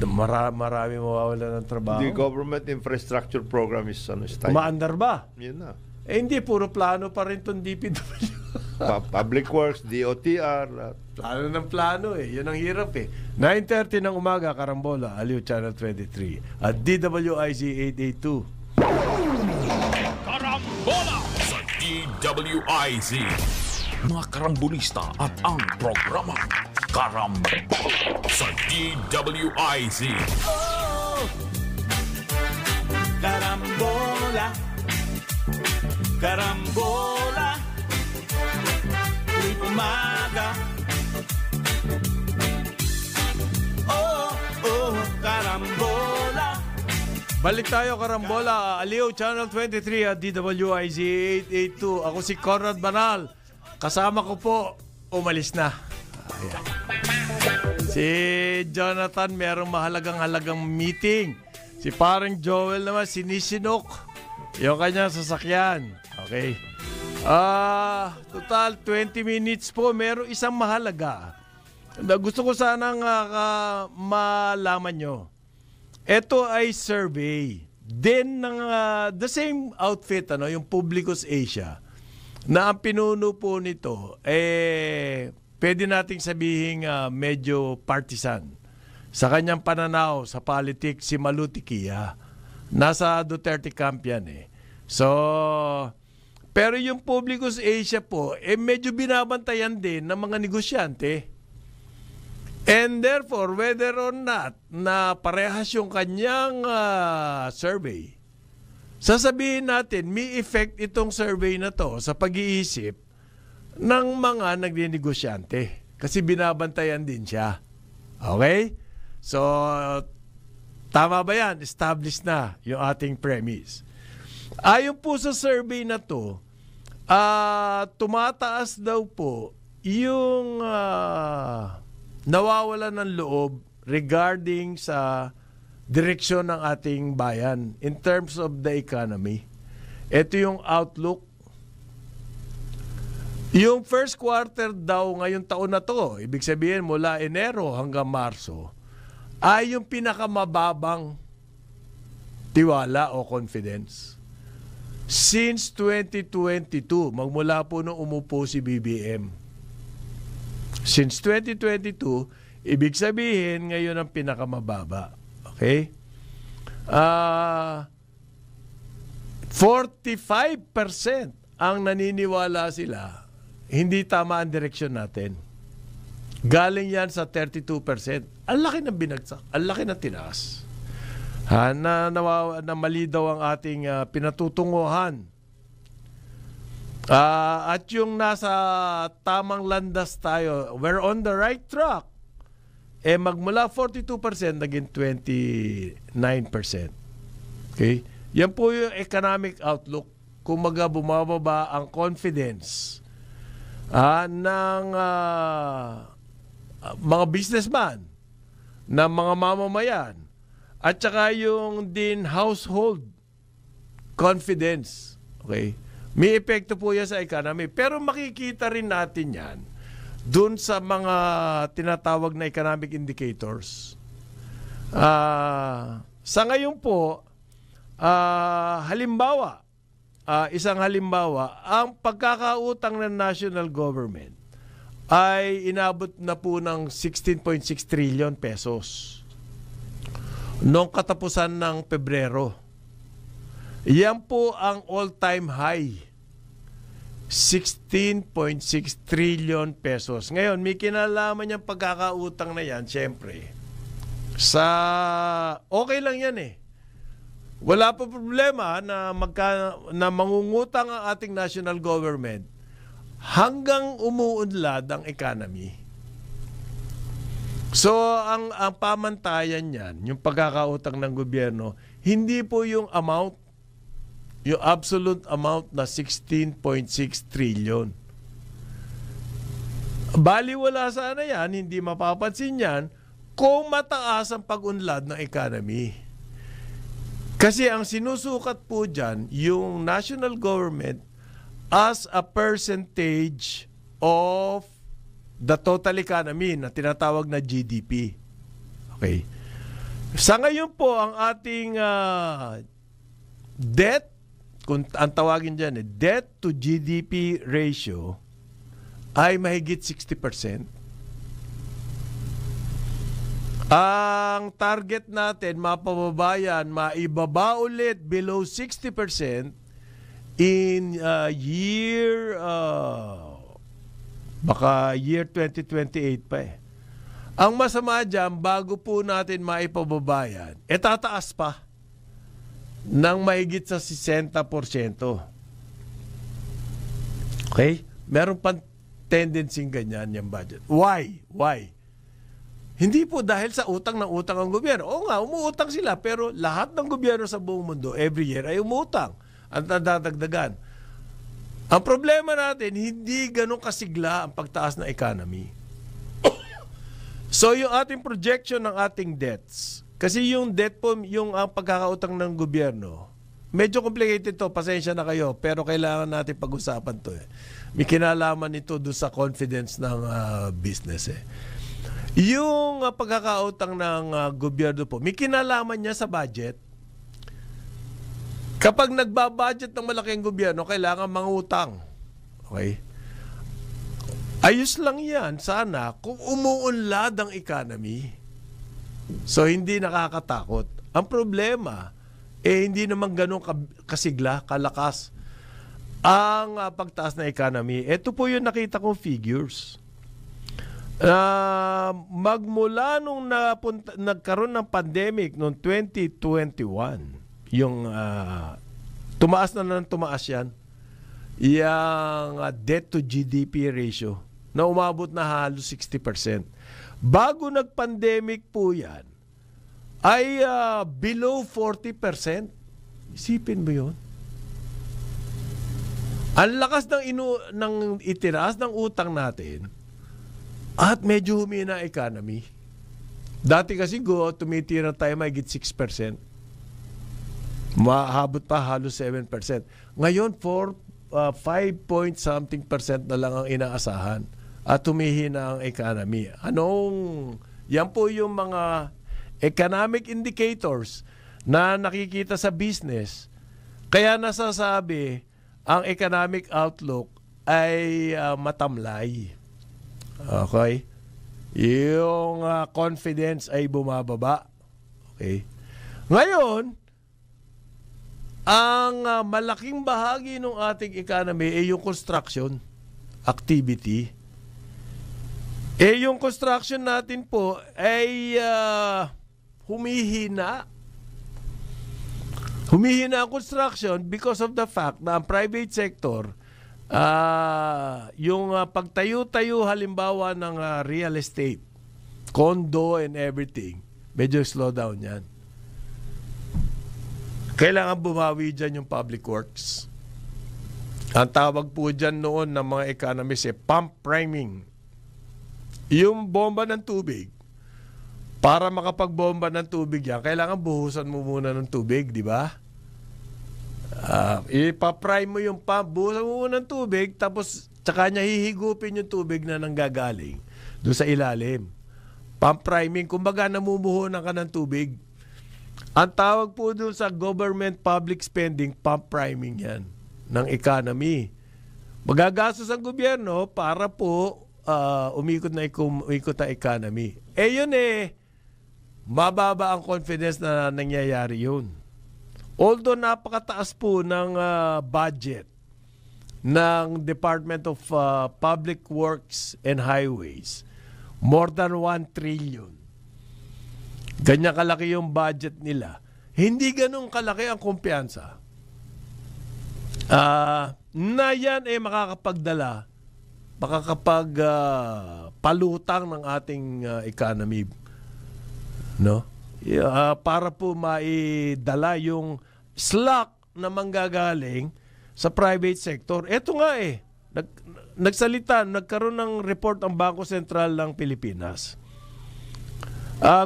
Marami mawawala ng trabaho. The government infrastructure program is time. Umaandar ba? Yun na. Hindi, puro plano pa rin itong DPW. Public Works, DOTR, lahat. Plano ng plano eh. Yun ang hirap eh. 9:30 ng umaga, Karambola, Aliw Channel 23. At DWIZ 882. Karambola sa DWIZ. Mga karambulista at ang programa Karambola sa DWIZ. Karambola, karambola, tuwing umaga. Karambola. Balik tayo, Karambola. Aliw Channel 23 at DWIZ 882. Ako si Conrad Banal. Kasama ko po, umalis na. Ayan. Si Jonathan, merong mahalagang meeting. Si parang Joel naman, sinisinok yung kanyang sasakyan. Okay. Total 20 minutes po. Merong isang mahalaga. Gusto ko sanang malaman nyo. Ito ay survey. Then, ng the same outfit, yung Publicus Asia, na ang pinuno po nito, pwede nating sabihin medyo partisan. Sa kanyang pananaw sa politics, si Maluti Kia. Nasa Duterte camp yan eh. So, pero yung Publicus Asia po, medyo binabantayan din ng mga negosyante. And therefore, whether or not na parehas yung kanyang survey, sasabihin natin, may effect itong survey na to sa pag-iisip ng mga nagnenegosyante. Kasi binabantayan din siya. Okay? So, tama ba yan? Established na yung ating premise. Ayon po sa survey na to, tumataas daw po yung nawawala ng loob regarding sa direksyon ng ating bayan in terms of the economy. Ito yung outlook. Yung first quarter daw ngayong taon na to, ibig sabihin mula Enero hanggang Marso, ay yung pinakamababang tiwala o confidence. Since 2022, magmula po nung umupo si BBM. Since 2022, ibig sabihin ngayon ang pinakamababa. Okay? 45% ang naniniwala sila hindi tama ang direksyon natin. Galing yan sa 32%. Ang laki ng binagsak. Ang laki ng tinaas. Na mali daw ang ating pinatutunguhan. At yung nasa tamang landas tayo, we're on the right track. Magmula 42%, naging 29%. Okay? Yan po yung economic outlook. Kung bumababa ang confidence ng mga businessman, ng mga mamamayan, at saka yung din household confidence. Okay? May epekto po yan sa economy. Pero makikita rin natin yan dun sa mga tinatawag na economic indicators. Sa ngayon po, isang halimbawa, ang pagkakautang ng national government ay inabot na po ng 16.6 trillion pesos noong katapusan ng Pebrero. Yan po ang all-time high. 16.6 trillion pesos. Ngayon, may kinalaman yung pagkakautang na yan, syempre. Okay lang yan eh. Wala pa problema na mangungutang ang ating national government hanggang umuunlad ang economy. So, ang pamantayan yan, yung pagkakautang ng gobyerno, hindi po yung amount, yung absolute amount na 16.6 trillion. Baliwala sana yan, hindi mapapansin yan kung mataas ang pag-unlad ng economy. Kasi ang sinusukat po dyan, yung national government as a percentage of the total economy na tinatawag na GDP. Okay. Sa ngayon po, ang ating debt, kung ang tawagin dyan, debt to GDP ratio ay mahigit 60%. Ang target natin, mapababayan, maibaba ulit below 60% in year 2028 pa eh. Ang masama dyan, bago po natin maipababayan, tataas pa ng mahigit sa 60%. Okay? Meron pang tendency ganyan yung budget. Why? Hindi po dahil sa utang ng utang ang gobyerno. Oo nga, umuutang sila, pero lahat ng gobyerno sa buong mundo, every year, ay umuutang. Ang dadagdagan. Ang problema natin, hindi ganun kasigla ang pagtaas ng economy. So, yung ating projection ng ating debts, kasi yung debt po, yung pagkakautang ng gobyerno, medyo complicated to, pasensya na kayo, pero kailangan natin pag-usapan to. May kinalaman ito doon sa confidence ng business eh. Yung pagkakautang ng gobyerno po, may kinalaman niya sa budget. Kapag nagbabudget ng malaking gobyerno, kailangan mangutang. Okay? Ayos lang yan, sana, kung umuunlad ang economy. So, hindi nakakatakot. Ang problema, hindi naman ganun kasigla, kalakas ang pagtaas ng economy. Ito po yung nakita kong figures. Magmula nung nagkaroon ng pandemic noong 2021, yung tumaas yan, yung debt to GDP ratio na umabot na halos 60%. Bago nag-pandemic po yan, ay below 40%. Isipin mo yun. Ang lakas ng itinaas ng utang natin at medyo humina ang economy. Dati kasi tumitira tayo mahigit 6%. Mahabot pa halos 7%. Ngayon, 5-point-something% na lang ang inaasahan at tumihina ang economy. Yan po yung mga economic indicators na nakikita sa business. Kaya nasasabi, ang economic outlook ay matamlay. Okay? Yung confidence ay bumababa. Okay? Ngayon, ang malaking bahagi ng ating economy ay yung construction activity. Yung construction natin po ay humihina. Humihina ang construction because of the fact na ang private sector, yung pagtayo-tayo halimbawa ng real estate, condo and everything, medyo slow down yan. Kailangan bumawi dyan yung public works. Ang tawag po dyan noon ng mga economists pump priming. Yung bomba ng tubig, para makapagbomba ng tubig yan, kailangan buhusan mo muna ng tubig, di ba? Ipaprime mo yung pump, buhusan mo muna ng tubig, tapos tsaka niya hihigupin yung tubig na nanggagaling doon sa ilalim. Pump priming, kumbaga namumuhunan ka ng tubig. Ang tawag po doon sa government public spending, pump priming yan ng economy. Magagastos ang gobyerno para po umikot ang economy. Yun mababa ang confidence na nangyayari yun. Although napakataas po ng budget ng Department of Public Works and Highways, more than 1 trillion. Ganyan kalaki yung budget nila. Hindi ganun kalaki ang kumpiyansa na yan makakapagpalutang ng ating economy, no? Para po maidala yung slack na manggagaling sa private sector. Ito nga nagkaroon ng report ang Bangko Sentral ng Pilipinas.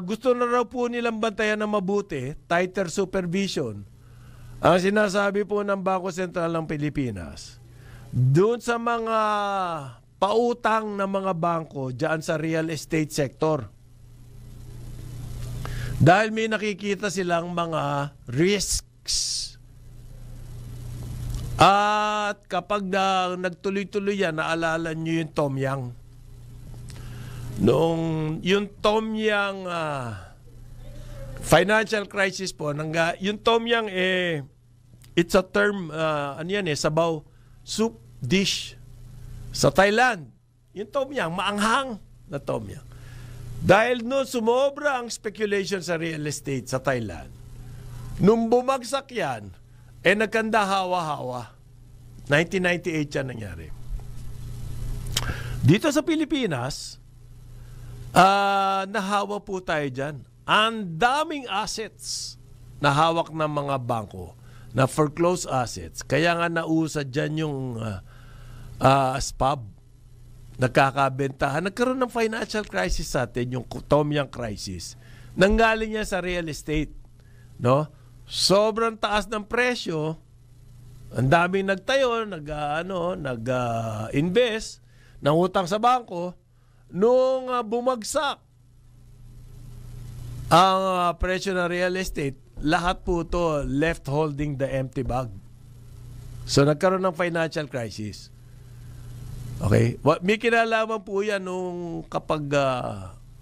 Gusto na raw po nilang bantayan na mabuti, tighter supervision. Ang sinasabi po ng Bangko Sentral ng Pilipinas, doon sa mga pautang ng mga bangko dyan sa real estate sector. Dahil may nakikita silang mga risks. At kapag nagtuloy-tuloy yan, naalala nyo yung Tom Yang. Noong yung Tom Yang financial crisis po, yung Tom Yang it's a term, sabaw, soup dish sa Thailand. Yung Tom Yang, maanghang na Tom Yang. Dahil noon sumobra ang speculation sa real estate sa Thailand. Nung bumagsak yan, nagkanda hawa-hawa. 1998 yan nangyari. Dito sa Pilipinas, nahawa po tayo dyan. Ang daming assets na hawak ng mga bangko, na foreclosed assets. Kaya nga nausad dyan yung SPAB. Nagkakabentahan. Nagkaroon ng financial crisis sa atin, yung Tom Yang crisis. Nanggaling niya sa real estate. No? Sobrang taas ng presyo. Ang daming nagtayo, nag-invest, nangutang sa bangko. Nung bumagsak ang presyo ng real estate, lahat po to left holding the empty bag. So nagkaroon ng financial crisis. Okay? May kinalaman po yan nung kapag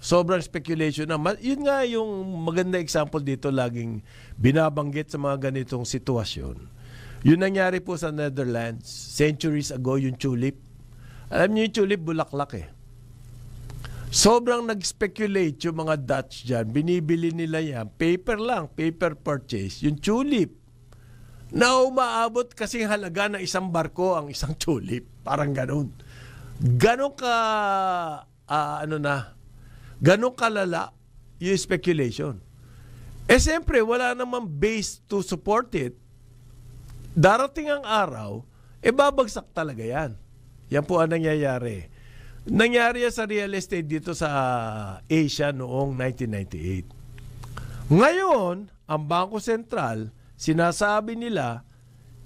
sobrang speculation na. Yun nga yung maganda example dito laging binabanggit sa mga ganitong sitwasyon. Yun nangyari po sa Netherlands centuries ago, yung tulip. Alam niyo yung tulip, bulaklak Sobrang nag-speculate yung mga Dutch dyan. Binibili nila yan. Paper lang, paper purchase. Yung tulip. Na umaabot kasi halaga ng isang barko ang isang tulip. Parang ganun. Ganun ganun kalala yung speculation. Siyempre, wala namang base to support it. Darating ang araw, babagsak talaga yan. Yan po ang nangyayari. Nangyari sa real estate dito sa Asia noong 1998. Ngayon, ang Bangko Sentral, sinasabi nila,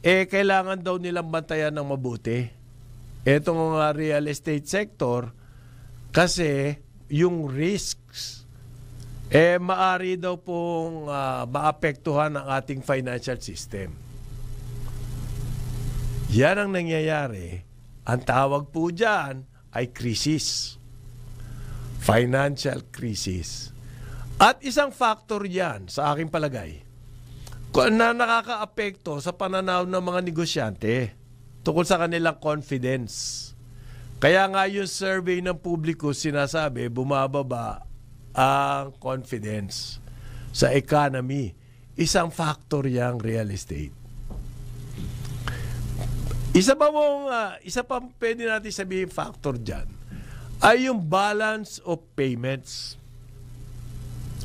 kailangan daw nilang bantayan ng mabuti. Etong real estate sector, kasi yung risks, maari daw pong maapektuhan ang ating financial system. Yan ang nangyayari. Ang tawag po dyan ay krisis. Financial crisis. At isang factor yan sa aking palagay na nakakaapekto sa pananaw ng mga negosyante tungkol sa kanilang confidence. Kaya nga yung survey ng publiko sinasabi bumababa ang confidence sa economy. Isang factor yang real estate. Isa pa pwede natin sabihin factor dyan ay yung balance of payments.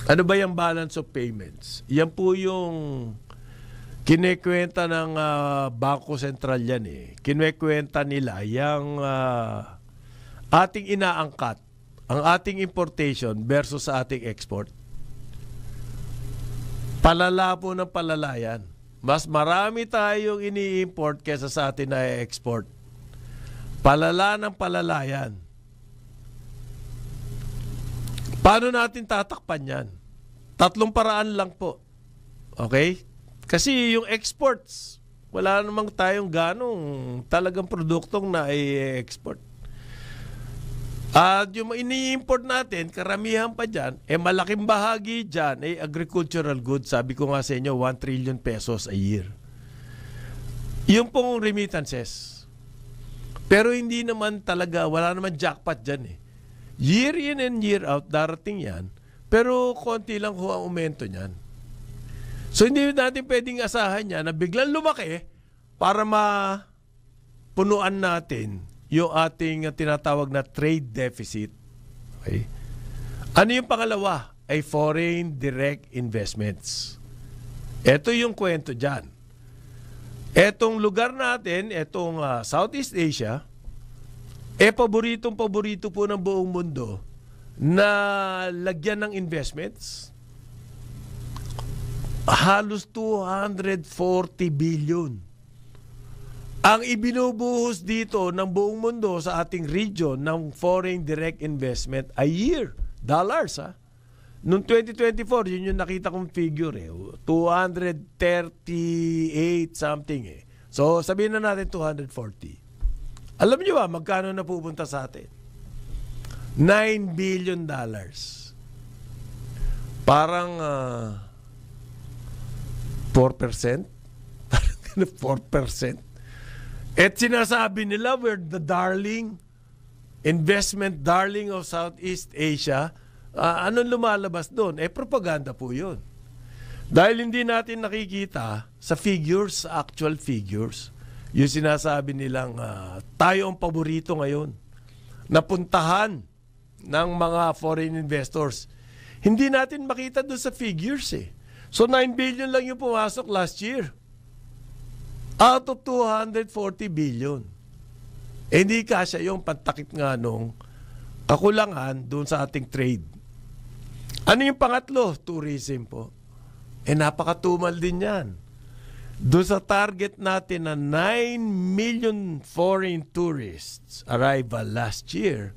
Ano ba yung balance of payments? Yan po yung Kinekwenta ng Bangko Sentral yan eh. Kinekwenta nila yung ating inaangkat, ang ating importation versus sa ating export. Palala po ng palala yan. Mas marami tayong ini-import kesa sa atin na export. Palala ng palala yan. Paano natin tatakpan yan? 3 paraan lang po. Okay? Kasi yung exports, wala namang tayong ganong talagang produktong na i-export. At yung ini-import natin, karamihan pa dyan, malaking bahagi dyan ay agricultural goods. Sabi ko nga sa inyo, 1 trillion pesos a year. Yung pong remittances. Pero hindi naman talaga, wala naman jackpot dyan eh. Year in and year out, darating yan. Pero konti lang ho ang aumento niyan. So hindi natin pwedeng asahan yan na biglang lumaki para mapunuan natin yung ating tinatawag na trade deficit. Okay? Ano yung pangalawa? Ay foreign direct investments. Ito yung kwento dyan. Etong lugar natin, etong Southeast Asia, paboritong-paborito po ng buong mundo na lagyan ng investments. Halos 240 billion. Ang ibinubuhos dito ng buong mundo sa ating region ng foreign direct investment a year. Dollars ha. Noong 2024, yun yung nakita kong figure eh. 238 something eh. So sabihin na natin 240. Alam niyo ba magkano na pupunta sa atin? $9 billion. Parang 4%? 4%? At sinasabi nila, we're the darling, investment darling of Southeast Asia. Anong lumalabas doon? Propaganda po yun. Dahil hindi natin nakikita sa figures, sa actual figures, yung sinasabi nilang tayo ang paborito ngayon, napuntahan ng mga foreign investors. Hindi natin makita doon sa figures eh. So 9 billion lang yung pumasok last year. Out of 240 billion. Hindi kasya yung pantakip nga nung kakulangan doon sa ating trade. Ano yung pangatlo? Tourism po. Napakatumal din yan. Doon sa target natin na 9 million foreign tourists arrival last year,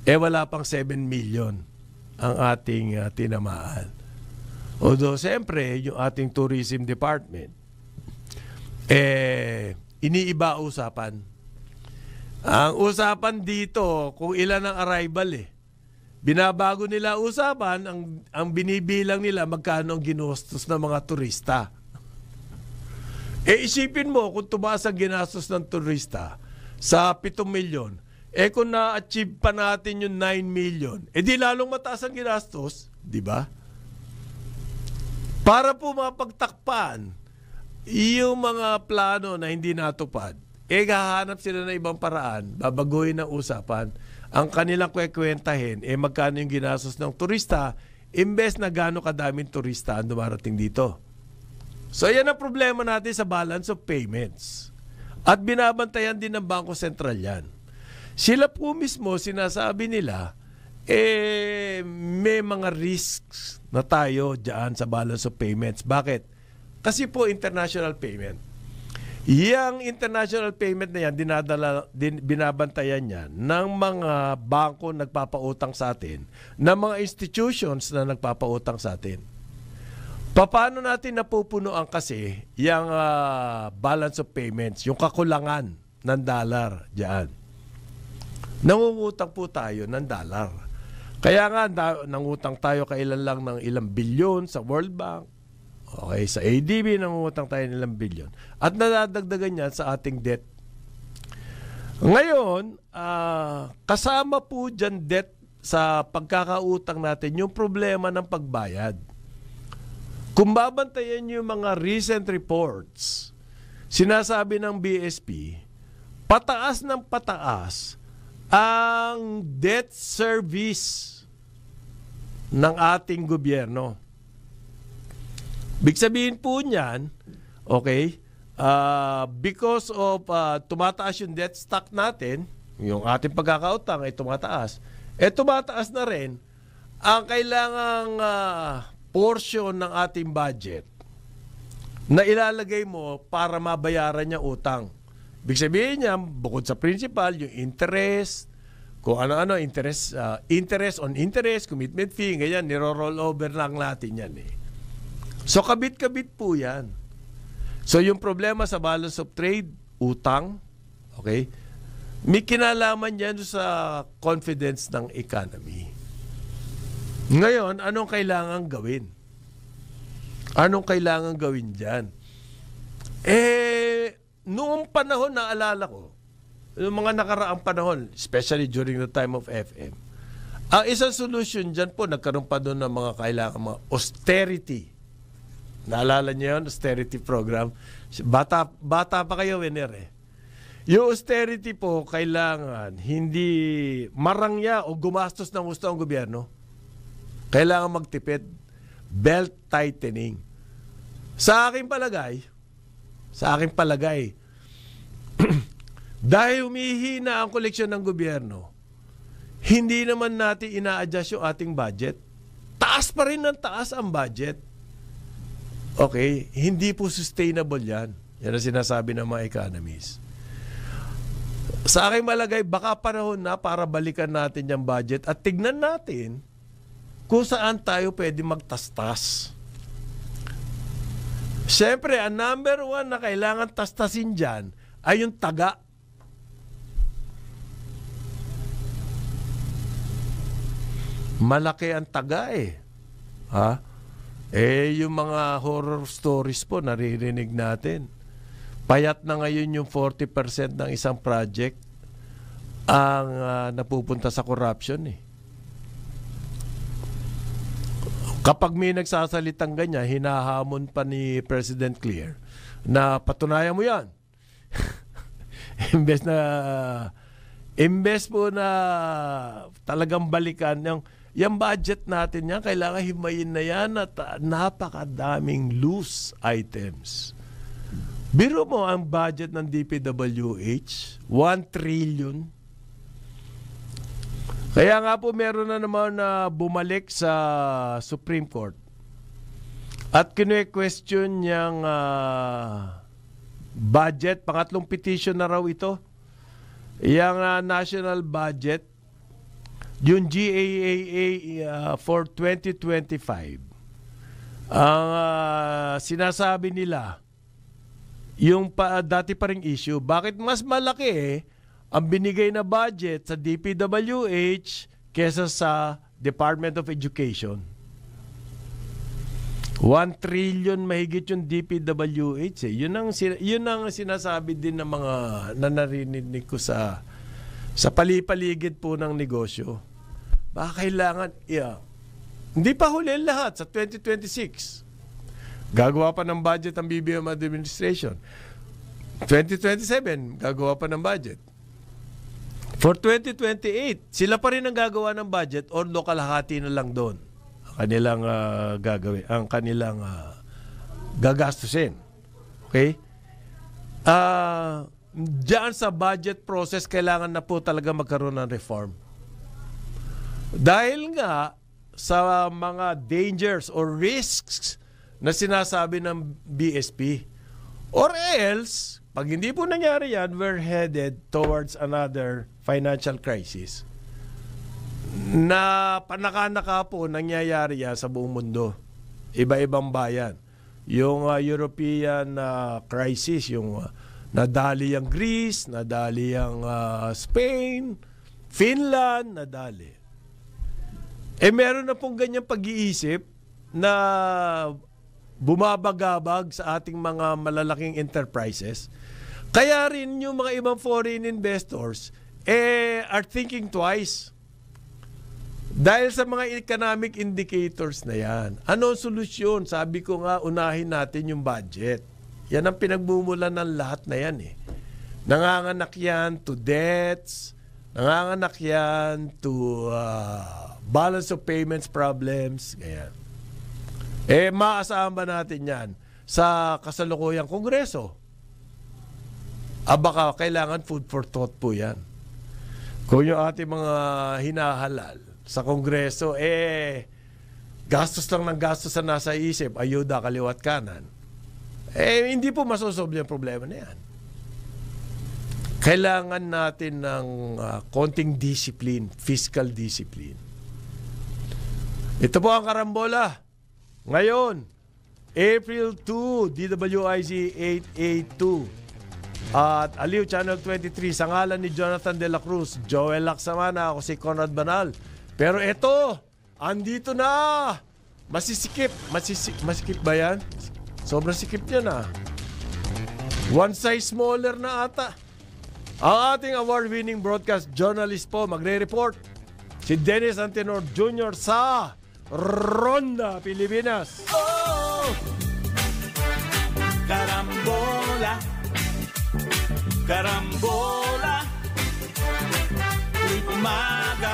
wala pang 7 million ang ating tinamaan. Although, siyempre, yung ating tourism department, iniiba usapan. Ang usapan dito, kung ilan ang arrival binabago nila usapan, ang binibilang nila magkano ang ginastos ng mga turista. Isipin mo, kung tumaas ang ginastos ng turista sa 7 milyon, kung na-achieve pa natin yung 9 million, di lalong mataas ang ginastos, di ba? Para po mapagtakpan yung mga plano na hindi natupad, hahanap sila ng ibang paraan, babaguhin ang usapan. Ang kanilang kwekwentahin, magkano yung ginastos ng turista, imbes na gaano kadaming turista ang dumarating dito. So, yan ang problema natin sa balance of payments. At binabantayan din ng Bangko Sentral yan. Sila po mismo, sinasabi nila, may mga risks na tayo dyan sa balance of payments. Bakit? Kasi po international payment. Yang international payment na yan, binabantayan yan ng mga bangko nagpapautang sa atin, ng mga institutions na nagpapautang sa atin. Paano natin napupunuan kasi yung balance of payments, yung kakulangan ng dollar dyan? Nangungutang po tayo ng dollar. Kaya nga, nangutang tayo kailan lang ng ilang bilyon sa World Bank. Okay, sa ADB nangungutang tayo ng ilang bilyon. At nadadagdagan yan sa ating debt. Ngayon, kasama po dyan debt sa pagkakautang natin, yung problema ng pagbayad. Kung babantayan yung mga recent reports, sinasabi ng BSP, pataas ng pataas ang debt service ng ating gobyerno. Big sabihin po niyan, Okay? Because of tumataas yung debt stock natin, yung ating pagkakautang ay tumataas. Tumataas na rin ang kailangang portion ng ating budget na ilalagay mo para mabayaran niya utang. Ibig sabihin niya, bukod sa principal, yung interest, kung ano-ano, interest on interest, commitment fee, ganyan, niro-roll over lang natin yan eh. So, kabit-kabit po yan. So, yung problema sa balance of trade, utang, okay, may kinalaman yan sa confidence ng economy. Ngayon, anong kailangan gawin? Anong kailangan gawin dyan? Noong panahon, naalala ko, yung mga nakaraang panahon, especially during the time of FM, ang isang solution dyan po, nagkaroon pa doon ng mga kailangan, mga austerity. Naalala niyo yun? Austerity program. Bata pa kayo, Wener eh. Yung austerity po, kailangan hindi marangya o gumastos ng gusto ang gobyerno. Kailangan magtipid. Belt tightening. Sa aking palagay, dahil humihina ang koleksyon ng gobyerno, hindi naman natin ina-adjust yung ating budget. Taas pa rin ng taas ang budget. Okay? Hindi po sustainable yan. Yan ang sinasabi ng mga economists. Sa aking malagay, baka panahon na para balikan natin yung budget at tignan natin kung saan tayo pwede magtastas. Siyempre, ang number one na kailangan tastasin dyan ay yung taga. Malaki ang taga eh. Yung mga horror stories po, naririnig natin. Payat na ngayon yung 40% ng isang project ang napupunta sa corruption eh. Kapag may nagsasalitang ganyan, hinahamon pa ni President Clear na patunayan mo yan. Imbes po na talagang balikan yung budget natin yan, kailangan himayin na yan at napakadaming loose items. Biro mo ang budget ng DPWH, 1 trillion. Kaya nga po meron na naman na bumalik sa Supreme Court at kine-question niyang budget, pangatlong petition na raw ito, yung national budget, yung GAAA for 2025. Ang sinasabi nila, yung dati pa ring issue, bakit mas malaki ang binigay na budget sa DPWH kesa sa Department of Education? 1 trillion mahigit yung DPWH eh. Yun ang sinasabi din ng mga nanarinig ko sa palipaligid po ng negosyo. Baka kailangan, hindi pa huli lahat sa 2026. Gagawa pa ng budget ang BBM administration. 2027, gagawa pa ng budget. For 2028, sila pa rin ang gagawa ng budget or kalahati na lang doon ang kanilang gagawin, ang kanilang gagastusin. Okay? Diyan sa budget process, kailangan na po talaga magkaroon ng reform. Dahil nga sa mga dangers or risks na sinasabi ng BSP. Or else, pag hindi po nangyari yan, we're headed towards another financial crisis na panaka-naka po nangyayari yan sa buong mundo. Iba-ibang bayan. Yung European crisis, yung nadali ang Greece, nadali ang Spain, Finland, nadali. Meron na pong ganyang pag-iisip na bumabagabag sa ating mga malalaking enterprises. Kaya rin yung mga ibang foreign investors are thinking twice. Dahil sa mga economic indicators na yan. Ano ang solusyon? Sabi ko nga, unahin natin yung budget. Yan ang pinagmumulan ng lahat na yan eh. Nanganganak yan to debts, nanganganak yan to balance of payments problems. Ganyan. Maasahan ba natin yan sa kasalukuyang kongreso. Baka kailangan food for thought po yan. Kung yung ating mga hinahalal sa kongreso, gastos lang ng gastos na nasa isip, ayuda, kaliwat kanan, hindi po masosolve yung problema na yan. Kailangan natin ng konting discipline, fiscal discipline. Ito po ang karambola. Ngayon, April 2, DWIZ 882. At Aliw Channel 23 sa ngalan ni Jonathan De La Cruz, Joel Laksamana, ako si Conrad Banal. Pero ito, andito na. Masisikip. Masikip ba yan? Sobrang sikip niya na. One size smaller na ata. Ang ating award-winning broadcast journalist po, magre-report. Si Dennis Antenor Jr. sa Ronda, Pilipinas. Oh, karambola, karambola, tuwing umaga.